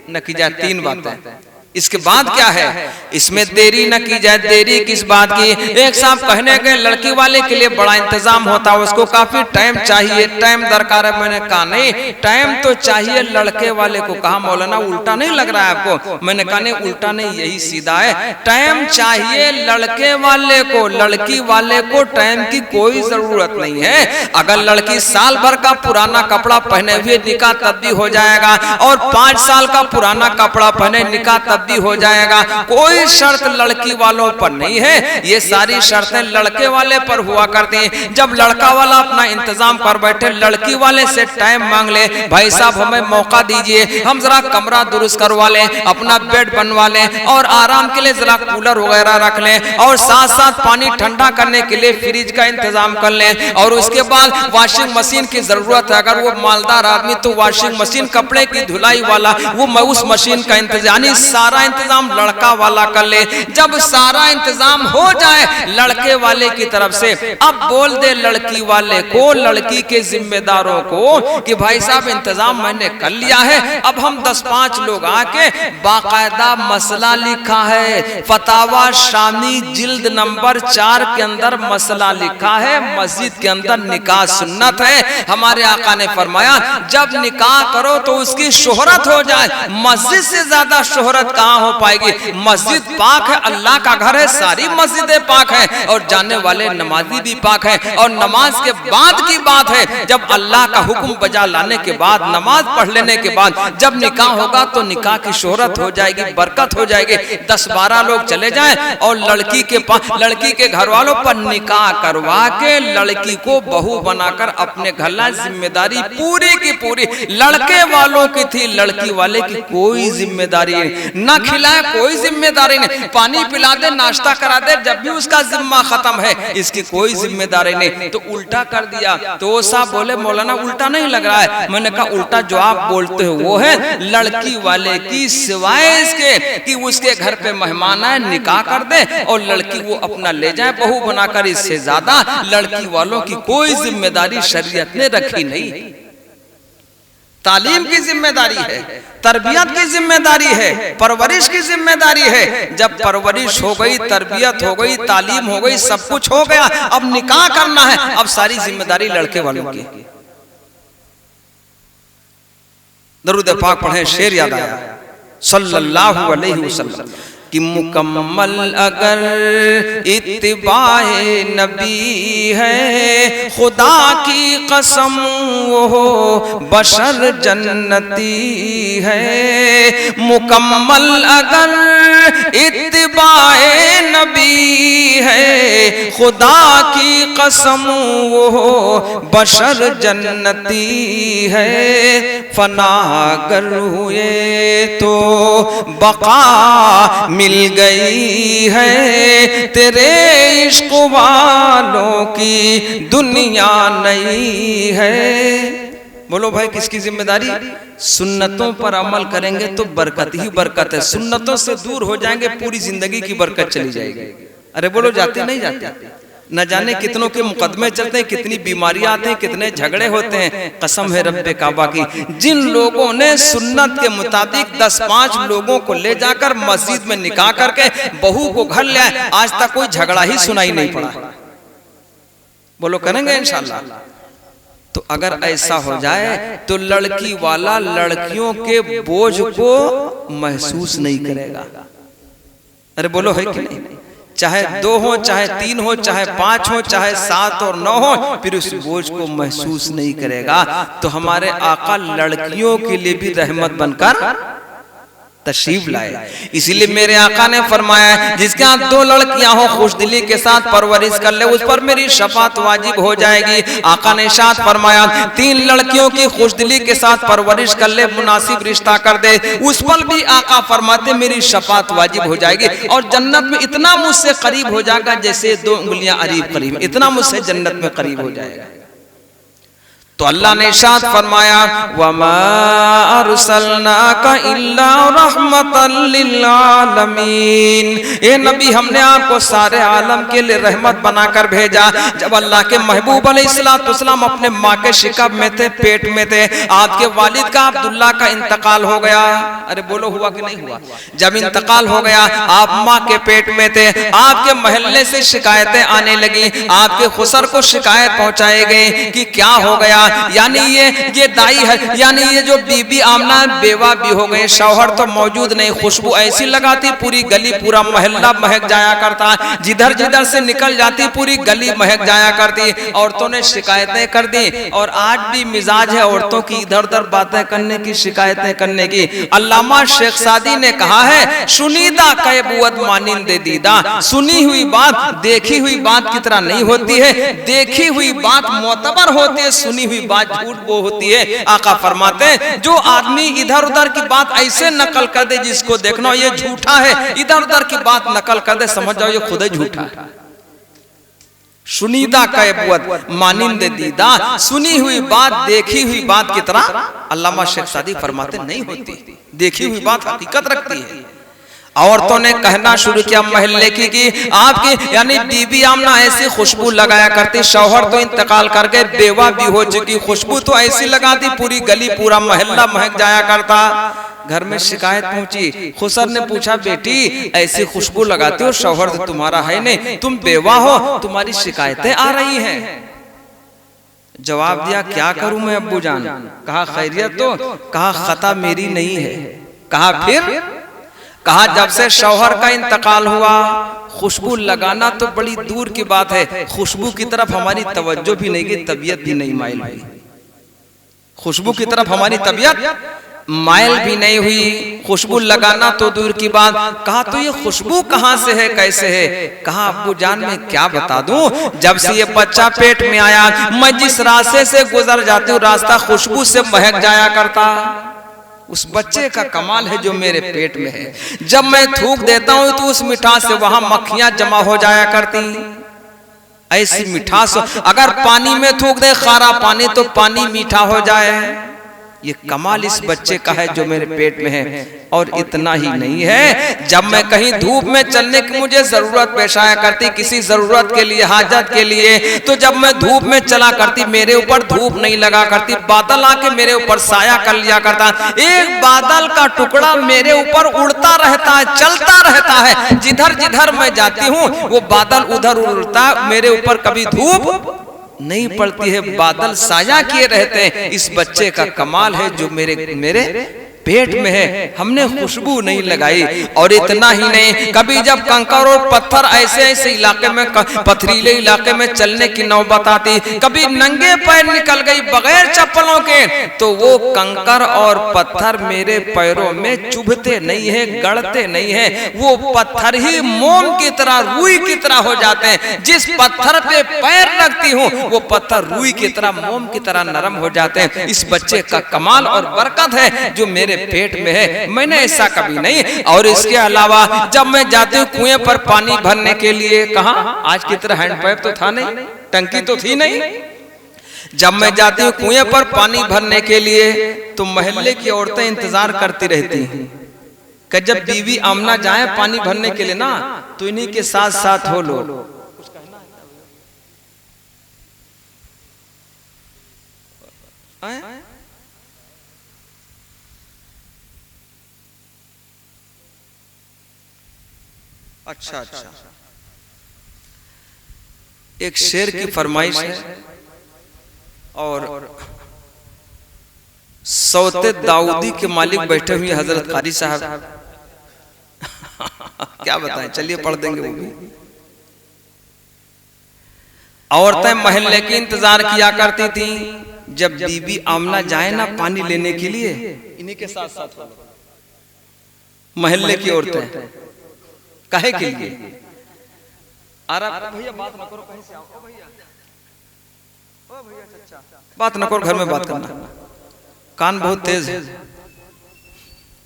न की जाए। 3 बातें। इसके बाद क्या है? इसमें देरी न की जाए। देरी किस बात की? एक साहब कहने गए लड़की वाले के लिए बड़ा इंतजाम होता है, उसको काफी टाइम चाहिए, टाइम दरकार है। मैंने कहा नहीं, टाइम तो चाहिए लड़के वाले को। कहा मौलाना उल्टा नहीं लग रहा है आपको? मैंने कहा नहीं, उल्टा नहीं, यही सीधा है। टाइम चाहिए लड़के वाले को, लड़की वाले को टाइम की कोई जरूरत नहीं है। अगर लड़की साल भर का पुराना कपड़ा पहने हुए निकाह तब भी हो जाएगा, और 5 साल का पुराना कपड़ा पहने निकाह तब भी हो जाएगा। कोई शर्त लड़की वालों पर नहीं है। ये सारी शर्तें लड़के वाले पर हुआ करती हैं। जब लड़का वाला अपना इंतजाम कर बैठे, लड़की वाले से टाइम मांग ले, भाई साहब हमें मौका दीजिए, हम जरा कमरा दुरुस्त करवा लें, अपना बेड बनवा लें, और आराम के लिए जरा कूलर वगैरह रख लें, और साथ साथ पानी ठंडा करने के लिए फ्रिज का इंतजाम कर लें, और उसके बाद वॉशिंग मशीन की जरूरत है। अगर वो मालदार आदमी तो वॉशिंग मशीन, कपड़े की धुलाई वाला, वो उस मशीन का इंतजाम, सारा इंतजाम लड़का वाला कर ले। जब सारा इंतजाम हो जाए लड़के वाले की तरफ से, अब बोल दे लड़की वाले को, लड़की के जिम्मेदारों को कि भाई साहब इंतजाम मैंने कर लिया है। अब हम 10-5 लोग आके बाकायदा मसला लिखा है, फतावा शामी जिल्द नंबर 4 के अंदर मसला लिखा है, मस्जिद के अंदर निकाह सुन्नत है। हमारे आका ने फरमाया जब निकाह करो तो उसकी शोहरत हो जाए। मस्जिद से ज्यादा शोहरत कहाँ हो पाएगी? मस्जिद पाक है, अल्लाह का घर है, सारी मस्जिदें पाक हैं, और जाने वाले नमाजी भी पाक हैं। और नमाज के बाद की बात है, जब अल्लाह का हुक्म बजा लाने के बाद, नमाज पढ़ लेने के बाद जब निकाह होगा तो निकाह की शोहरत हो जाएगी, बरकत हो जाएगी। 10-12 लोग चले जाएं और लड़की के पास, लड़की के घर वालों पर निकाह करवा के लड़की को बहू बनाकर अपने घर ला। जिम्मेदारी पूरी की पूरी लड़के वालों की थी, लड़की वाले की कोई जिम्मेदारी न खिलाए, कोई जिम्मेदारी नहीं, पानी पिला दे, नाश्ता करा दे, जब भी उसका जिम्मा खत्म है, इसकी कोई जिम्मेदारी नहीं। तो उल्टा कर दिया। तो वो साहब बोले मौलाना उल्टा नहीं लग रहा है। मैंने कहा उल्टा जो आप बोलते हो वो है लड़की वाले की सिवाय इसके कि उसके घर पे मेहमान आए, निकाह कर दे और लड़की वो अपना ले जाए बहू बनाकर। इससे ज्यादा लड़की वालों की कोई जिम्मेदारी शरीयत ने रखी नहीं। तालीम की जिम्मेदारी है, तरबियत की जिम्मेदारी है, परवरिश की जिम्मेदारी है। जब परवरिश हो गई, तरबियत हो गई, तालीम हो गई, सब कुछ हो गया, अब निकाह करना है, अब सारी जिम्मेदारी लड़के वालों की। दरूद पाक पढ़े, शेर याद आया सल्लल्लाहु अलैहि वसल्लम कि मुकम्मल अगर इत्तिबाए नबी है, खुदा की कसम वो बशर जन्नती है। मुकम्मल अगर इत्तिबाए नबी है, खुदा की कसम वो बशर जन्नती है। फना अगर हुए तो बका मिल गई है, तेरे इश्क वालों की दुनिया नहीं है। बोलो भाई किसकी जिम्मेदारी? सुन्नतों पर अमल करेंगे तो बरकत ही बरकत है। सुन्नतों से दूर हो जाएंगे पूरी जिंदगी की बरकत चली जाएगी। अरे बोलो जाते नहीं जाते? न जाने कितनों के मुकदमे चलते हैं, कितनी बीमारियां आती हैं, कितने झगड़े होते हैं। कसम है रब्बे काबा की, जिन लोगों ने सुन्नत के मुताबिक 10-5 लोगों को ले जाकर मस्जिद में निकाह करके बहू को घर ले आए, आज तक कोई झगड़ा ही सुनाई नहीं पड़ा। बोलो करेंगे इंशाल्लाह। तो अगर ऐसा हो जाए तो लड़की वाला लड़कियों के बोझ को महसूस नहीं करेगा। अरे बोलो है कि नहीं? चाहे 2 हो, चाहे 3 हो, चाहे 5 हो, चाहे 7 और 9 हो, फिर उस बोझ को महसूस नहीं करेगा। तो हमारे आका लड़कियों के लिए भी रहमत बनकर तशरीफ लाए। इसीलिए मेरे आका ने फरमाया, जिसके यहाँ 2 लड़कियां हो खुशदिली के साथ परवरिश कर ले, उस पर मेरी शफात वाजिब हो जाएगी। आका ने इरशाद फरमाया, 3 लड़कियों की खुशदिली के साथ परवरिश कर ले, मुनासिब रिश्ता कर दे, उस पर भी आका फरमाते मेरी शफात वाजिब हो जाएगी। और जन्नत में इतना मुझसे करीब हो जाएगा जैसे 2 उंगलियां अरीब करीब, इतना मुझसे जन्नत में करीब हो जाएगा। तो अल्लाह ने इरशाद फरमाया, वमा अरसलनाका इल्ला रहमतल लिल आलमीन। ए नबी, हमने आपको सारे आलम के लिए रहमत बनाकर भेजा। जब अल्लाह के महबूब अलैहिस्सलाम अपने माँ के शिकब में थे, पेट में थे, आपके वालिद का अब्दुल्ला का इंतकाल हो गया। अरे बोलो हुआ कि नहीं हुआ? जब इंतकाल हो गया, आप माँ के पेट में थे, आपके महल्ले से शिकायतें आने लगी, आपके खुसर को शिकायत पहुंचाए गए कि क्या हो गया, यानी ये दाई है, यानी ये जो बीबी आमना बेवा भी हो गए, शौहर तो मौजूद नहीं, खुशबू ऐसी लगाती पूरी गली पूरा मोहल्ला महक जाया करता, जिधर जिधर से निकल जाती पूरी गली महक जाया करती। औरतों ने शिकायतें कर दी, और आज भी मिजाज है औरतों की इधर उधर बातें करने की, शिकायतें करने की। अल्लामा शेख सादी ने कहा है, सुनीदा कैबुअत मानिंदे दीदा, सुनी हुई बात देखी हुई बात की तरह नहीं होती है, देखी हुई बात मोतबर होती है, सुनी हुई बात झूठ वो होती है। आका फरमाते हैं, जो आदमी इधर उधर की बात ऐसे नकल कर दे जिसको देखना ये झूठा है, इधर उधर की बात नकल कर दे, समझ जाओ ये खुद ही झूठा है। सुनीदा कैबुअत मानिंदे दीदा, सुनी हुई बात देखी हुई बात की तरह अल्लामा शेख सादी फरमाते नहीं होती, देखी हुई बात हकीकत रखती है। औरतों ने कहना शुरू किया महल्ले की आपकी यानी बीबी आमना ऐसी खुशबू लगाया करती, शौहर तो इंतकाल कर गए, बेवा भी हो चुकी, खुशबू तो ऐसी लगाती पूरी गली पूरा मोहल्ला महक जाया करता। घर में शिकायत पहुंची, खुसर ने पूछा, बेटी ऐसी खुशबू लगाती हो, शौहर तो तुम्हारा है नहीं, तुम बेवा हो, तुम्हारी शिकायतें आ रही हैं। जवाब दिया, क्या करूं मैं अब्बू जान? कहा खैरियत? तो कहा खता मेरी नहीं है। कहा फिर? कहा जब से शौहर का इंतकाल हुआ, खुशबू लगाना तो बड़ी दूर की बात है, खुशबू की तरफ हमारी तवज्जो भी नहीं गई, तबीयत भी नहीं माइल हुई, खुशबू की तरफ हमारी तबीयत माइल भी नहीं हुई, खुशबू लगाना तो दूर की बात। कहा तो ये खुशबू कहाँ से है, कैसे है? कहा अब्बू जान मैं क्या बता दूं, जब से ये बच्चा पेट में आया, मैं जिस रास्ते से गुजर जाती हूँ रास्ता खुशबू से महक जाया करता। उस बच्चे का कमाल है जो मेरे पेट में है, जब मैं थूक देता हूं तो उस मिठास से वहां मक्खियां जमा हो जाया करती, ऐसी मिठास। अगर पानी में थूक दे खारा पानी तो पानी मीठा हो जाए, ये कमाल इस बच्चे का है जो मेरे पेट में है। और इतना ही नहीं है, जब मैं कहीं धूप में चलने की मुझे जरूरत पेश आया करती, किसी जरूरत के लिए, हाजत के लिए, तो जब मैं धूप में चला करती मेरे ऊपर धूप नहीं लगा करती, बादल आके मेरे ऊपर साया कर लिया करता, एक बादल का टुकड़ा मेरे ऊपर उड़ता रहता है, चलता रहता है, जिधर जिधर मैं जाती हूँ वो बादल उधर उड़ता, मेरे ऊपर कभी धूप नहीं पड़ती है, बादल साया किए रहते हैं। इस बच्चे का कमाल है जो मेरे पेट में है, हमने खुशबू नहीं लगाई। और इतना ही नहीं, कभी जब कंकर और पत्थर ऐसे ऐसे इलाके में, पथरीले इलाके में चलने की नौबत आती, कभी नंगे पैर निकल गई बगैर चप्पलों के, तो वो कंकर और पत्थर मेरे पैरों में चुभते नहीं है, गड़ते नहीं है, वो पत्थर ही मोम की तरह, रुई की तरह हो जाते हैं। जिस पत्थर पे पैर रखती हूँ वो पत्थर रुई की तरह, मोम की तरह नरम हो जाते हैं। इस बच्चे का कमाल और बरकत है जो मेरे पेट में है, मैंने ऐसा कभी नहीं। और इसके अलावा जब मैं जाती हूँ कुएं पर पानी भरने के लिए, कहाँ आज की तरह हैंडपाइप तो था नहीं, टंकी तो थी नहीं, जब मैं जाती हूँ कुएं पर पानी भरने के लिए तो मोहल्ले की औरतें इंतजार करती रहती हैं कि जब बीवी आमना जाए पानी भरने के लिए ना, तो इन्हीं के साथ साथ हो लो। अच्छा अच्छा, एक शेर की फरमाइश है और सौते दाऊदी के मालिक बैठे हुए हजरत कारी साहब क्या बताएं, चलिए पढ़ देंगे वो भी। औरतें महल्ले के इंतजार किया करती थी, जब बीबी आमना जाए ना पानी लेने के लिए, इन्हीं के साथ साथ महल्ले की औरतें काहे के लिए। भैया बात न करो, कहीं से आओ। ओ भैया, ओ भैया चचा, बात न करो, घर में बात करना, कान बहुत तेज है।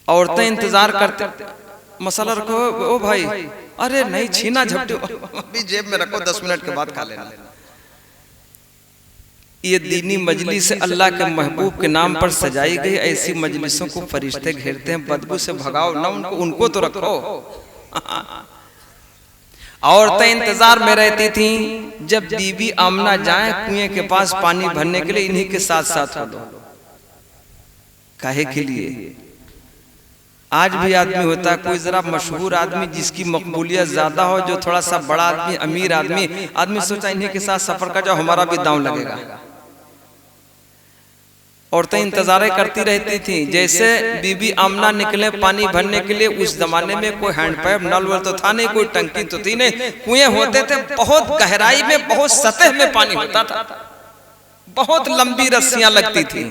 औरतें इंतजार करते, मसाला रखो। ओ भाई, अरे नहीं छीना झपटे, अभी जेब में रखो, 10 मिनट के बाद खा लेना। ये दीनी मजलिस अल्लाह के महबूब के नाम पर सजाई गई, ऐसी मजलिसों को फरिश्ते घेरते हैं, बदबू से भगाओ ना उनको तो रखो। औरतें इंतजार में रहती थी, जब बीबी आमना जाए कुएं के पास पानी भरने के लिए, इन्हीं के साथ साथ हो लो। काहे के लिए? आज भी आदमी होता है कोई जरा मशहूर आदमी जिसकी मकबूलियत ज्यादा हो, जो थोड़ा सा बड़ा आदमी, अमीर आदमी सोचा इन्हीं के साथ सफर का जाओ, हमारा भी दांव लगेगा। औरतें इंतजार करती रहती थी, जैसे बीबी आमना निकले पानी भरने के लिए। उस जमाने में कोई हैंडपैप नल वल तो था नहीं, कोई टंकी तो थी नहीं, कुएं होते थे, बहुत गहराई में, बहुत सतह में पानी होता था, बहुत लंबी रस्सियां लगती थी।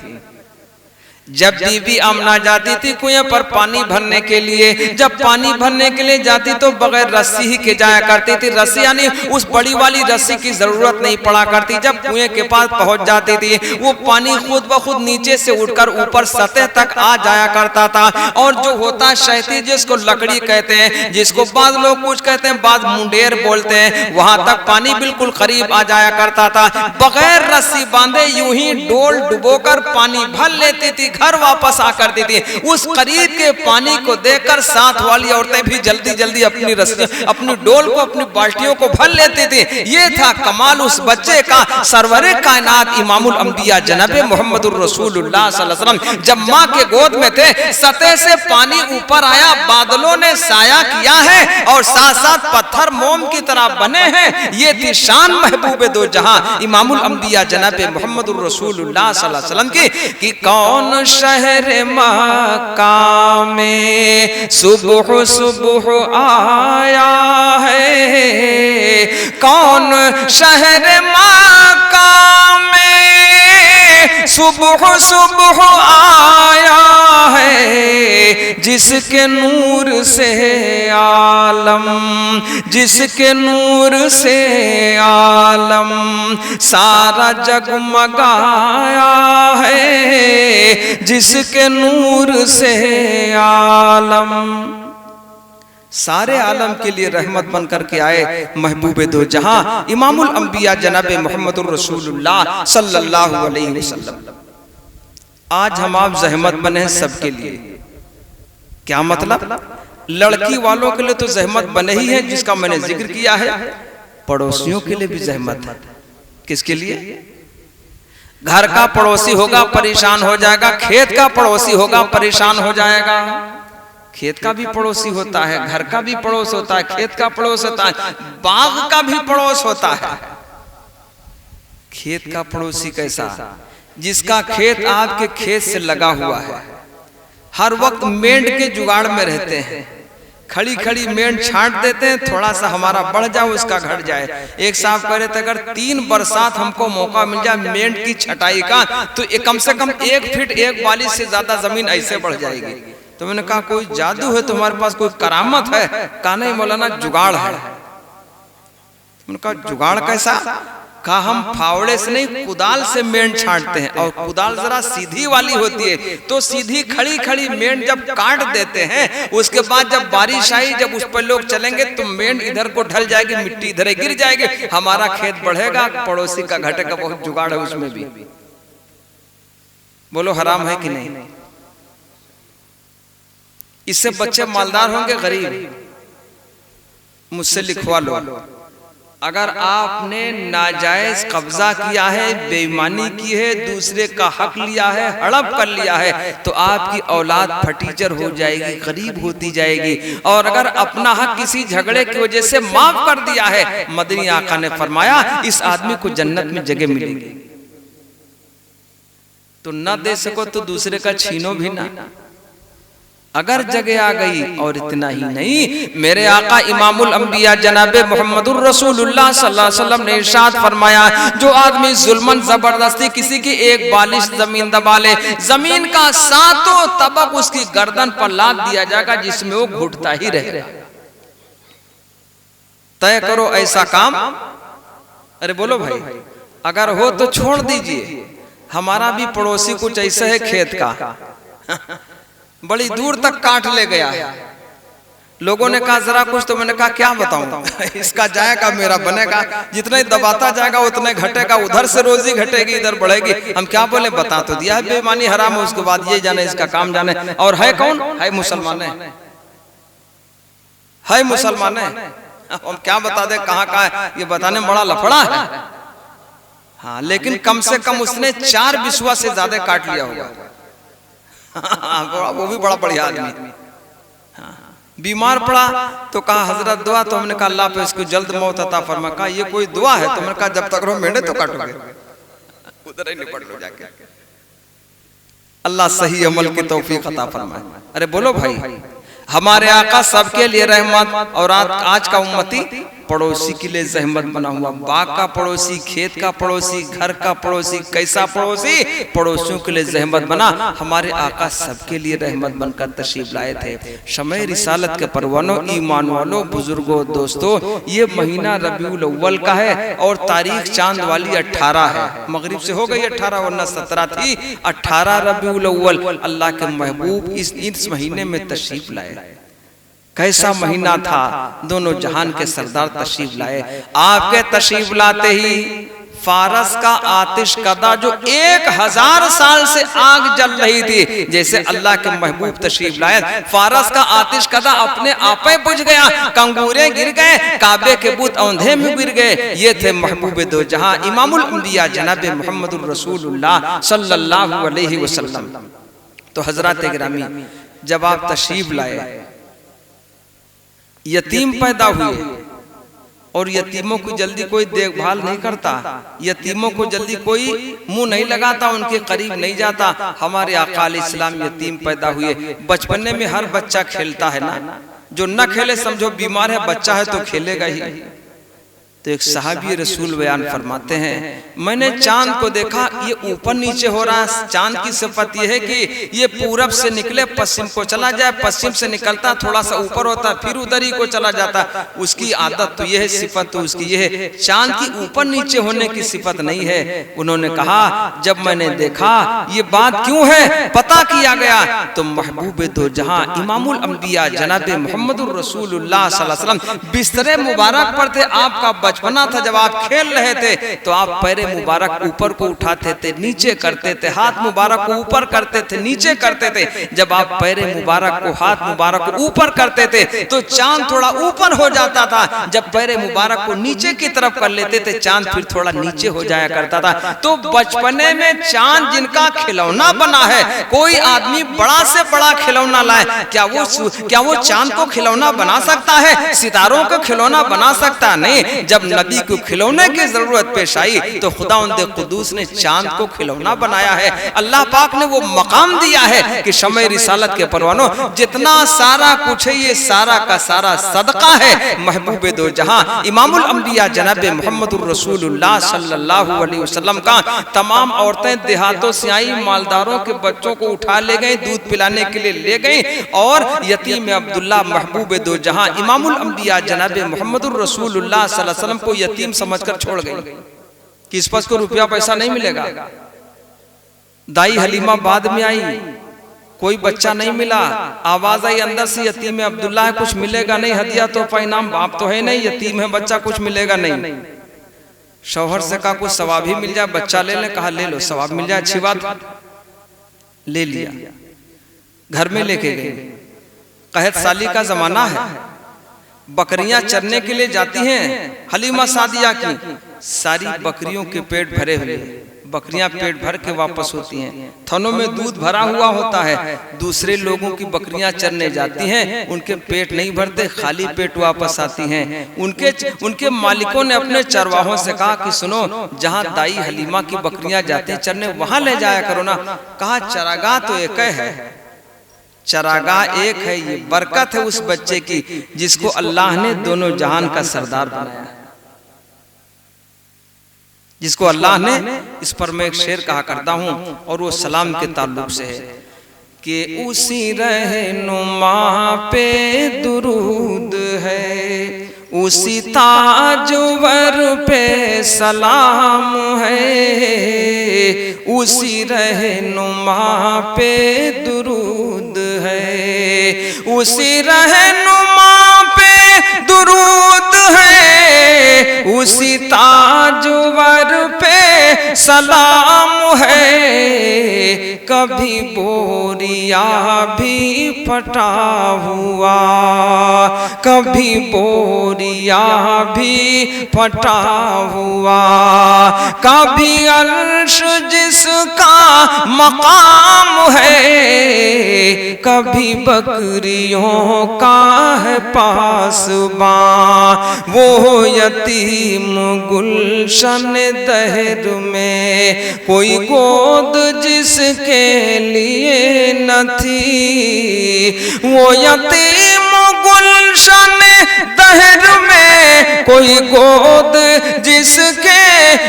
जब बीबी आमना जाती थी कुएं पर पानी भरने के लिए, जब पानी भरने के लिए जाती तो बगैर रस्सी ही के जाया करती थी। रस्सी यानी उस बड़ी वाली रस्सी की जरूरत नहीं पड़ा करती। जब कुएं के पास पहुंच जाती थी, वो पानी खुद ब खुद नीचे से उठकर ऊपर सतह तक आ जाया करता था। और जो होता शहती, जिसको लकड़ी कहते हैं, जिसको बाद लोग कुछ कहते हैं, बाद मुंडेर बोलते हैं, वहां तक पानी बिल्कुल करीब आ जाया करता था। बगैर रस्सी बांधे यूं ही डोल डुबोकर पानी भर लेती थी, घर वापस आकर देती। उस करीब के पानी को देखकर साथ वाली औरतें भी जल्दी जल्दी अपनी रस्सियां, अपनी डोल को, अपनी बाल्टियों को भर लेती थी। ये था कमाल उस बच्चे का। सरवरे कायनात इमामुल अंबिया जनाबे मोहम्मदुर रसूलुल्लाह सल्लल्लाहु अलैहि वसल्लम जब माँ के गोद में थे, सतह से पानी ऊपर आया, बादलों ने साया किया है और साथ साथ पत्थर मोम की तरह बने हैं। ये थी शान महबूबे दो जहां इमामुल अंबिया जनाबे मोहम्मदुर रसूलुल्लाह सल्लल्लाहु अलैहि वसल्लम की कौन शहर मक्का में सुबह सुबह आया है, कौन शहर मक्का में सुबह सुबह आया है, जिसके नूर से आलम, जिसके नूर से आलम सारा जगमगाया है, जिसके नूर से आलम सारे आलम के लिए रहमत बन करके आए महबूबे दो जहां इमामुल अंबिया जनाबे मोहम्मदुर रसूलुल्लाह सल्लल्लाहु अलैहि वसल्लम। आज हम आप जहमत बने हैं सबके लिए। क्या मतलब? लड़की वालों के लिए तो जहमत बने ही है, जिसका मैंने जिक्र किया है। पड़ोसियों के लिए भी जहमत है। किसके लिए? घर का पड़ोसी होगा परेशान हो जाएगा, खेत का पड़ोसी होगा परेशान हो जाएगा। खेत का भी पड़ोसी होता है, घर का भी पड़ोस होता है, खेत का पड़ोस होता है, बाग का भी पड़ोस होता है। खेत का पड़ोसी कैसा? जिसका खेत आपके खेत से लगा हुआ है, हर वक्त मेंढ के जुगाड़ में रहते हैं, खड़ी खड़ी मेंढ छांट देते हैं, थोड़ा सा हमारा बढ़ जाए उसका घट जाए। एक साहब कह रहे थे अगर 3 बरसात हमको मौका मिल जाए मेंढ की छटाई का, तो कम से कम 1 फीट 1 बाली से ज्यादा जमीन ऐसे बढ़ जाएगी। तो मैंने कहा कोई जादू है तुम्हारे पास, कोई करामत है? कहा नहीं मौलाना, जुगाड़ है। मैंने कहा जुगाड़ कैसा? कहा हम फावड़े से नहीं, कुदाल से मेंढ छांटते हैं, और कुदाल जरा सीधी वाली होती है, तो सीधी खड़ी खड़ी मेंढ जब काट देते हैं, उसके बाद जब बारिश आई, जब उस पर लोग चलेंगे तो मेंढ इधर को ढल जाएगी, मिट्टी इधर गिर जाएगी, हमारा खेत बढ़ेगा, पड़ोसी का घटेगा। बहुत जुगाड़ है उसमें भी। बोलो हराम है कि नहीं? इससे बच्चे मालदार होंगे गरीब? मुझसे लिखवा लो। अगर आपने नाजायज कब्जा किया है, बेईमानी की है, दूसरे का हक लिया है, हड़प कर लिया है, तो आपकी औलाद फटीचर हो जाएगी, गरीब होती जाएगी। और अगर अपना हक किसी झगड़े की वजह से माफ कर दिया है, मदनी आका ने फरमाया इस आदमी को जन्नत में जगह मिलेगी। तो न दे सको तो दूसरे का छीनो भी ना, अगर जगह आ गई। और इतना ही नहीं, मेरे आका इमामुल अंबिया जनाबे मुहम्मदुर रसूलुल्लाह सल्लल्लाहु अलैहि वसल्लम ने इरशाद फरमाया, जो आदमी जुल्मन जबरदस्ती किसी की एक बालिश जमीन दबा ले, जमीन का सातों तबक उसकी गर्दन पर लाद दिया जाएगा जिसमें वो घुटता ही रहेगा। तय करो ऐसा काम। अरे बोलो भाई, अगर हो तो छोड़ दीजिए। हमारा भी पड़ोसी कुछ ऐसा है, खेत का बड़ी दूर तक काट ले गया है। लोगों ने कहा जरा कुछ, तो मैंने कहा क्या बताऊं इसका जाएगा मेरा बनेगा, जितना ही दबाता जाएगा उतने घटेगा, उधर से रोजी घटेगी इधर बढ़ेगी। हम क्या बोले, बता तो दिया है बेईमानी हराम है, उसके बाद ये जाने इसका काम जाने। और है कौन, है मुसलमान है मुसलमान है। हम क्या बता दे कहाँ का है, ये बताने बड़ा लफड़ा है। हाँ, लेकिन कम से कम उसने 4 बिस्वा से ज्यादा काट लिया होगा। वो भी बड़ा बढ़िया आदमी। बीमार पड़ा तो कहा हजरत दुआ, तो हमने कहा अल्लाह पे इसको जल्द मौत अता फरमा। कहा ये कोई दुआ है? तो मैंने कहा जब तक रहो मेंढे तो काटोगे, उधर ही निपट लो जाके। अल्लाह सही अमल की तौफीक अता फरमाए। अरे बोलो भाई, हमारे आका सबके लिए रहमत, और आज का उम्मती पड़ोसी के लिए जहमत बना हुआ। बाग का पड़ोसी, खेत का पड़ोसी, घर का पड़ोसी, कैसा पड़ोसी, पड़ोसियों के लिए जहमत बना। हमारे आका सबके लिए रहमत बनकर तशरीफ लाए थे। शमे रिसालत के परवानों, ईमान वालों, बुजुर्गों, दोस्तों, ये महीना रबीउल अव्वल का है और तारीख चांद वाली 18 है। मगरिब से हो गई 18, वरना 17 थी। 18 रबीउल अव्वल अल्लाह के महबूब इस महीने में तशरीफ लाए। कैसा महीना था, दोनों जहान के सरदार तशरीफ लाए। आपके तशरीफ लाते ही फारस का आतिश कदा जो 1000 साल से आग जल रही थी, जैसे अल्लाह के महबूब तशरीफ लाए, फारस का आतिश कदा अपने आप ही बुझ गया। कंगूरे गिर गए, काबे के बुत औंधे में गिर गए। ये थे महबूब दो जहां इमामुल अंबिया जनाबे मुहम्मदुर रसूलुल्लाह सल्लल्लाहु अलैहि वसल्लम। तो हजरत गिरामी, जब आप तशरीफ लाए, यतीम पैदा हुए, और यतीमों की जल्दी कोई देखभाल नहीं करता, यतीमों को जल्दी कोई मुंह नहीं लगाता, उनके करीब नहीं जाता। हमारे आका अलैहिस्सलाम यतीम पैदा हुए। बचपने में हर बच्चा खेलता है ना, जो न खेले समझो बीमार है, बच्चा है तो खेलेगा ही। तो एक सहाबी रसूल बयान फरमाते हैं, मैंने चांद को देखा, ये ऊपर नीचे हो रहा है। चांद की सिफत ये है कि ये पूरब से निकले पश्चिम को चला जाए, पश्चिम से निकलता थोड़ा सा ऊपर होता फिर उधर ही को चला जाता। उसकी आदत तो ये है, सिफत तो उसकी ये है। चांद की ऊपर नीचे होने की सिफत नहीं है। उन्होंने कहा जब मैंने देखा ये बात क्यों है, पता किया गया तो महबूब दो जहां इमामुल अंबिया जनाबे मुहम्मदुर रसूलुल्लाह सल्लल्लाहु अलैहि वसल्लम बिस्तरे मुबारक पर थे। आपका बचपना था, जब आप खेल रहे थे तो आप पैरे मुबारक ऊपर को उठाते थे, नीचे करते थे, हाथ मुबारक को ऊपर करते थे, नीचे करते थे। जब आप पैरे मुबारक को, हाथ मुबारक को ऊपर करते थे तो चांद थोड़ा ऊपर हो जाता था। जब पैरे मुबारक को नीचे की तरफ कर लेते थे, चांद फिर थोड़ा नीचे हो जाया करता था। तो बचपने में चांद जिनका खिलौना बना है, कोई आदमी बड़ा से बड़ा खिलौना लाए, क्या वो चांद को खिलौना बना सकता है? सितारों को खिलौना बना सकता नहीं। जब नबी को खिलौने की जरूरत पेश आई तो खुदावंद कुदूस ने चांद को खिलौना बनाया है। अल्लाह पाक ने वो मकाम दिया है कि शमे रिसालत के परवानों, जितना सारा कुछ है ये सारा का सारा सदका है महबूब दो जहां इमामुल अंबिया जनाबे मुहम्मदुर रसूलुल्लाह सल्लल्लाहु अलैहि वसल्लम का। तमाम औरतें देहातों से आई, मालदारों के बच्चों को उठा ले गई, दूध पिलाने के लिए ले गई, और यतीम अब्दुल्ला महबूब दो जहां इमामुल अंबिया जनाबे मुहम्मदुर रसूलुल्लाह सल्लल्लाहु अलैहि वसल्लम को यतीम समझकर छोड़ गई कि इस पर को रुपया पैसा नहीं मिलेगा। दाई हलीमा बाद में आई, कोई बच्चा नहीं मिला, आवाज आई अंदर से यतीम अब्दुल्ला है, कुछ मिलेगा नहीं, हदिया तो पैनाम, बाप तो है नहीं, यतीम है बच्चा, कुछ मिलेगा नहीं। शौहर से कहा कुछ सवाब ही मिल जाए, बच्चा ले ले। कहा ले लो, सवाब मिल जाए, अच्छी बात। ले लिया, घर में लेके गए। कहत साली का जमाना है, बकरियां चरने के लिए जाती हैं हलीमा सादिया की, सारी बकरियों के पेट भरे हुए, बकरियां पेट भर के वापस होती हैं, थनों में दूध भरा हुआ होता है। दूसरे लोगों की बकरियां चरने जाती हैं, उनके पेट नहीं भरते, खाली पेट वापस आती हैं। उनके मालिकों ने अपने चरवाहों से कहा कि सुनो, जहां दाई हलीमा की बकरियां जाती हैं चरने, वहां ले जाया करो ना। कहा चरागाह तो एक है, चरागाह एक है, ये बरकत है उस बच्चे की जिसको अल्लाह ने दोनों जहान का सरदार बनाया, जिसको अल्लाह ने, इस पर मैं एक शेर कहा करता हूं और वो सलाम के ताल्लुक से है कि उसी रहनुमा पे दुरूद है, उसी ताजवर पे सलाम है, उसी रहनुमा पे दुरूद है, उसी रहनुमा पे दुरूद है, उसी ताजवर पे सलाम है। कभी बोरिया भी फटा हुआ, कभी बोरिया भी फटा हुआ, कभी अर्श जिसका मकाम है, कभी बकरियों का है पासबां, वो यतीम गुलशन दहर में कोई गोद जिसके लिए न थी, वो यतीम गुलशन दहर में कोई गोद जिसके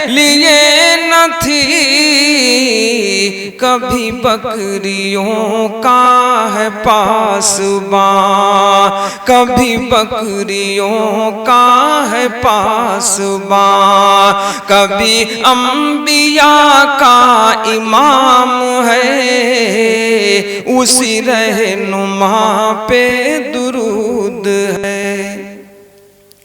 लिए न थी। कभी बकरियों का है पासबां, कभी बकरियों का है पासबां, कभी अंबिया का इमाम है, उसी रहनुमा पे दुरूद है।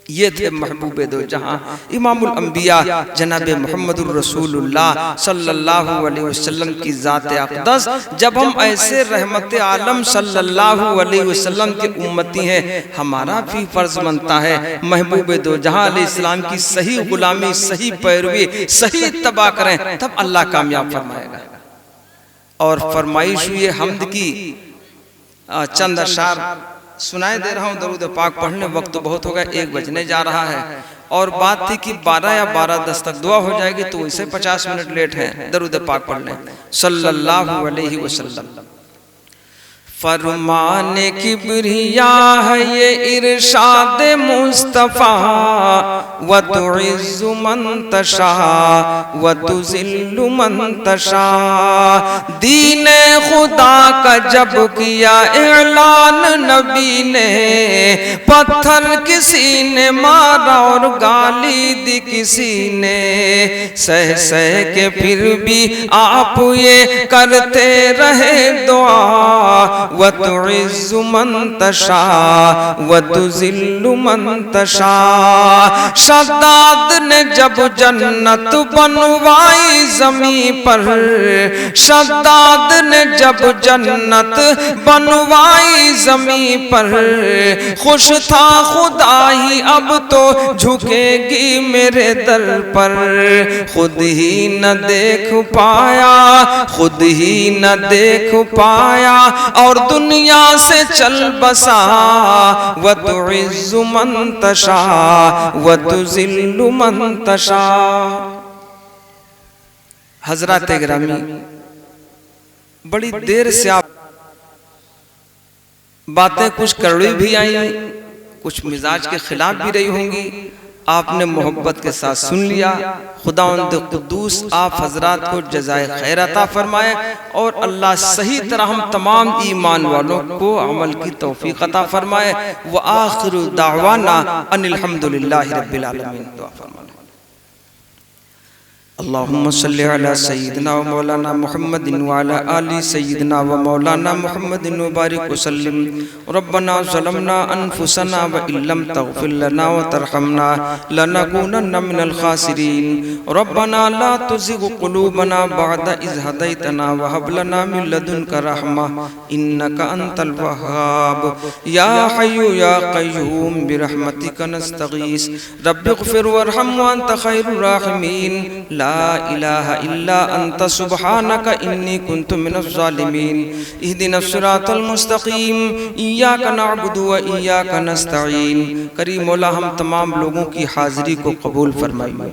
ये थे महबूबे दो जहां इमामुल अंबिया जनाब मुहम्मदुर रसूलुल्लाह सल्लल्लाहु अलैहि वसल्लम की ज़ात अक़दस। जब हम ऐसे रहमत आलम सल्लल्लाहु अलैहि वसल्लम के उम्मती हैं, हमारा भी फर्ज बनता है महबूबे दो जहां अलैहिस्सलाम की सही गुलामी, सही पैरवी, सही इत्तबा करें, तब अल्लाह कामयाब फरमाएगा। और फरमाइश हुई हमद की चंद अशार सुनाए दे रहा हूँ। दरूद पाक पढ़ने वक्त तो बहुत हो गया, 1 बजने जा रहा है और बात थी कि 12 या 12:10 तक दुआ हो जाएगी, तो इसे 50 मिनट लेट है। दरूद पाक पढ़ने सल्लल्लाहु अलैहि वसल्लम। फरमाने किब्रिया है ये इरशाद मुस्तफ़ा, व तुइज़्ज़ु मन तशा व तुज़िल्लु मन तशा। दीन खुदा का जब किया ऐलान नबी ने, पत्थर किसी ने मारा और गाली दी किसी ने, सह सह के फिर भी आप ये करते रहे दुआ, व तुइज़्ज़ु मन तशा व तुज़िल्लु मन तशा। शद्दाद ने जब जन्नत बनवाई ज़मीं पर, शद्दाद ने जब जन्नत बनवाई ज़मीं पर, खुश था खुदा ही अब तो झुकेगी मेरे दर पर। खुद ही न देख पाया, खुद ही न देख पाया और दुनिया से चल बसा, व तुइज़्ज़ु मन तशा व तुज़िल्लु मन तशा। हज़रात गिरामी, बड़ी देर से आप बातें कुछ कड़वी भी आई, कुछ मिजाज के खिलाफ भी रही होंगी, आपने मोहब्बत के साथ सुन लिया। खुदावंद कुद्दूस आप हजरात को जज़ाए खैर अता फरमाए और अल्लाह सही तरह हम तमाम ईमान वालों को अमल की तौफीक अता फरमाए। व आखिरु दावाना अनिल हम्दुलिल्लाहि रब्बिल आलमीन। दुआ फरमाए। अल्लाहुम्मा सल्लि अला सय्यिदिना व मौलाना मुहम्मदिन व अला आलि सय्यिदिना व मौलाना मुहम्मदिन व बारिक वसल्लिम। रब्बना ज़लमना अनफुसना व इल्लम तग़फिर लना व तरहमना लनकूनन्ना मिनल खासिरीन। रब्बना ला तुज़िग़ क़ुलूबना बअद इज़ हदैतना व हब लना मिन लदुनका रहमा इन्नका अंतल वह्हाब। या हय्यु या क़य्यूम बिरहमतिका नस्तगीस रब्बिग़फिर वरहम व अंत खैरुर राहिमीन। ला इलाहा इल्ला अंत सुब्हानका इन्नी कुन्तु मिनज़ ज़ालिमीन। इहदिनस सिरातल मुस्तक़ीम इय्याका नअबुदु व इय्याका नस्तईन। करीम मौला हम तमाम लोगों की हाज़िरी को कबूल फरमाइए।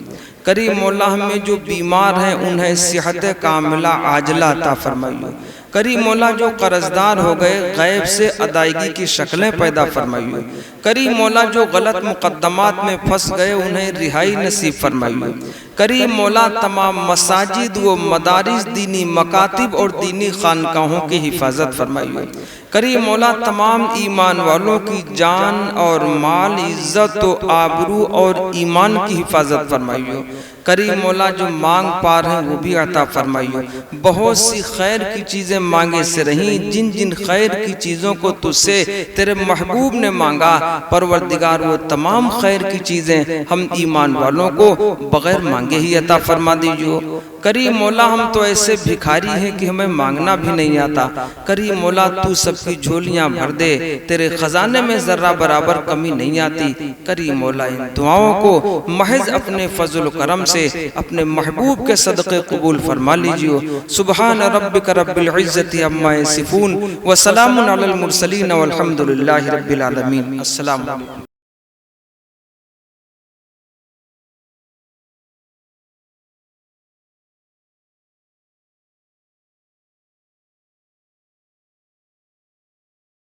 करीम मौला हमें जो बीमार हैं उन्हें सेहत कामिला आजला अता फरमाइए। करीम मौला जो कर्जदार हो गए गैब से अदायगी की शक्लें पैदा फरमाइए। करीम मौला जो गलत मुकद्दमात में फंस गए उन्हें रिहाई नसीब फरमाइए। करीम मौला तमाम मसाजिद व मदारिस दीनी मकातिब और दीनी खानकाहों की हिफाजत फरमाइए। करीम मौला तमाम ईमान वालों की जान और माल इज्जत व आबरू और ईमान की हिफाजत फरमाइए। करीम मौला जो मांग पार हैं वो भी अता फरमाइए। बहुत सी खैर की चीज़ें मांगे से रहीं, जिन जिन खैर की चीज़ों को तुझसे तेरे महबूब ने मांगा परवरदिगार वो तमाम खैर की चीज़ें हम ईमान वालों को बगैर मांगे ही अता फरमा दीजिए। करीम मौला हम तो ऐसे भिखारी हैं कि हमें मांगना भी नहीं आता। करीम मौला तू सबकी झोलियाँ भर दे, तेरे खजाने में ज़र्रा बराबर कमी नहीं आती। करीम मौला इन दुआओं को महज अपने फजल करम से अपने महबूब के सदक़े कबूल फरमा लीजिए। सुबहान रब्बिका रब्बिल इज़्ज़ति अम्मा यसिफून व सलामुन अलल मुरसलीन वल्हम्दुलिल्लाहि रब्बिल आलमीन। अस्सलामु अलैकुम।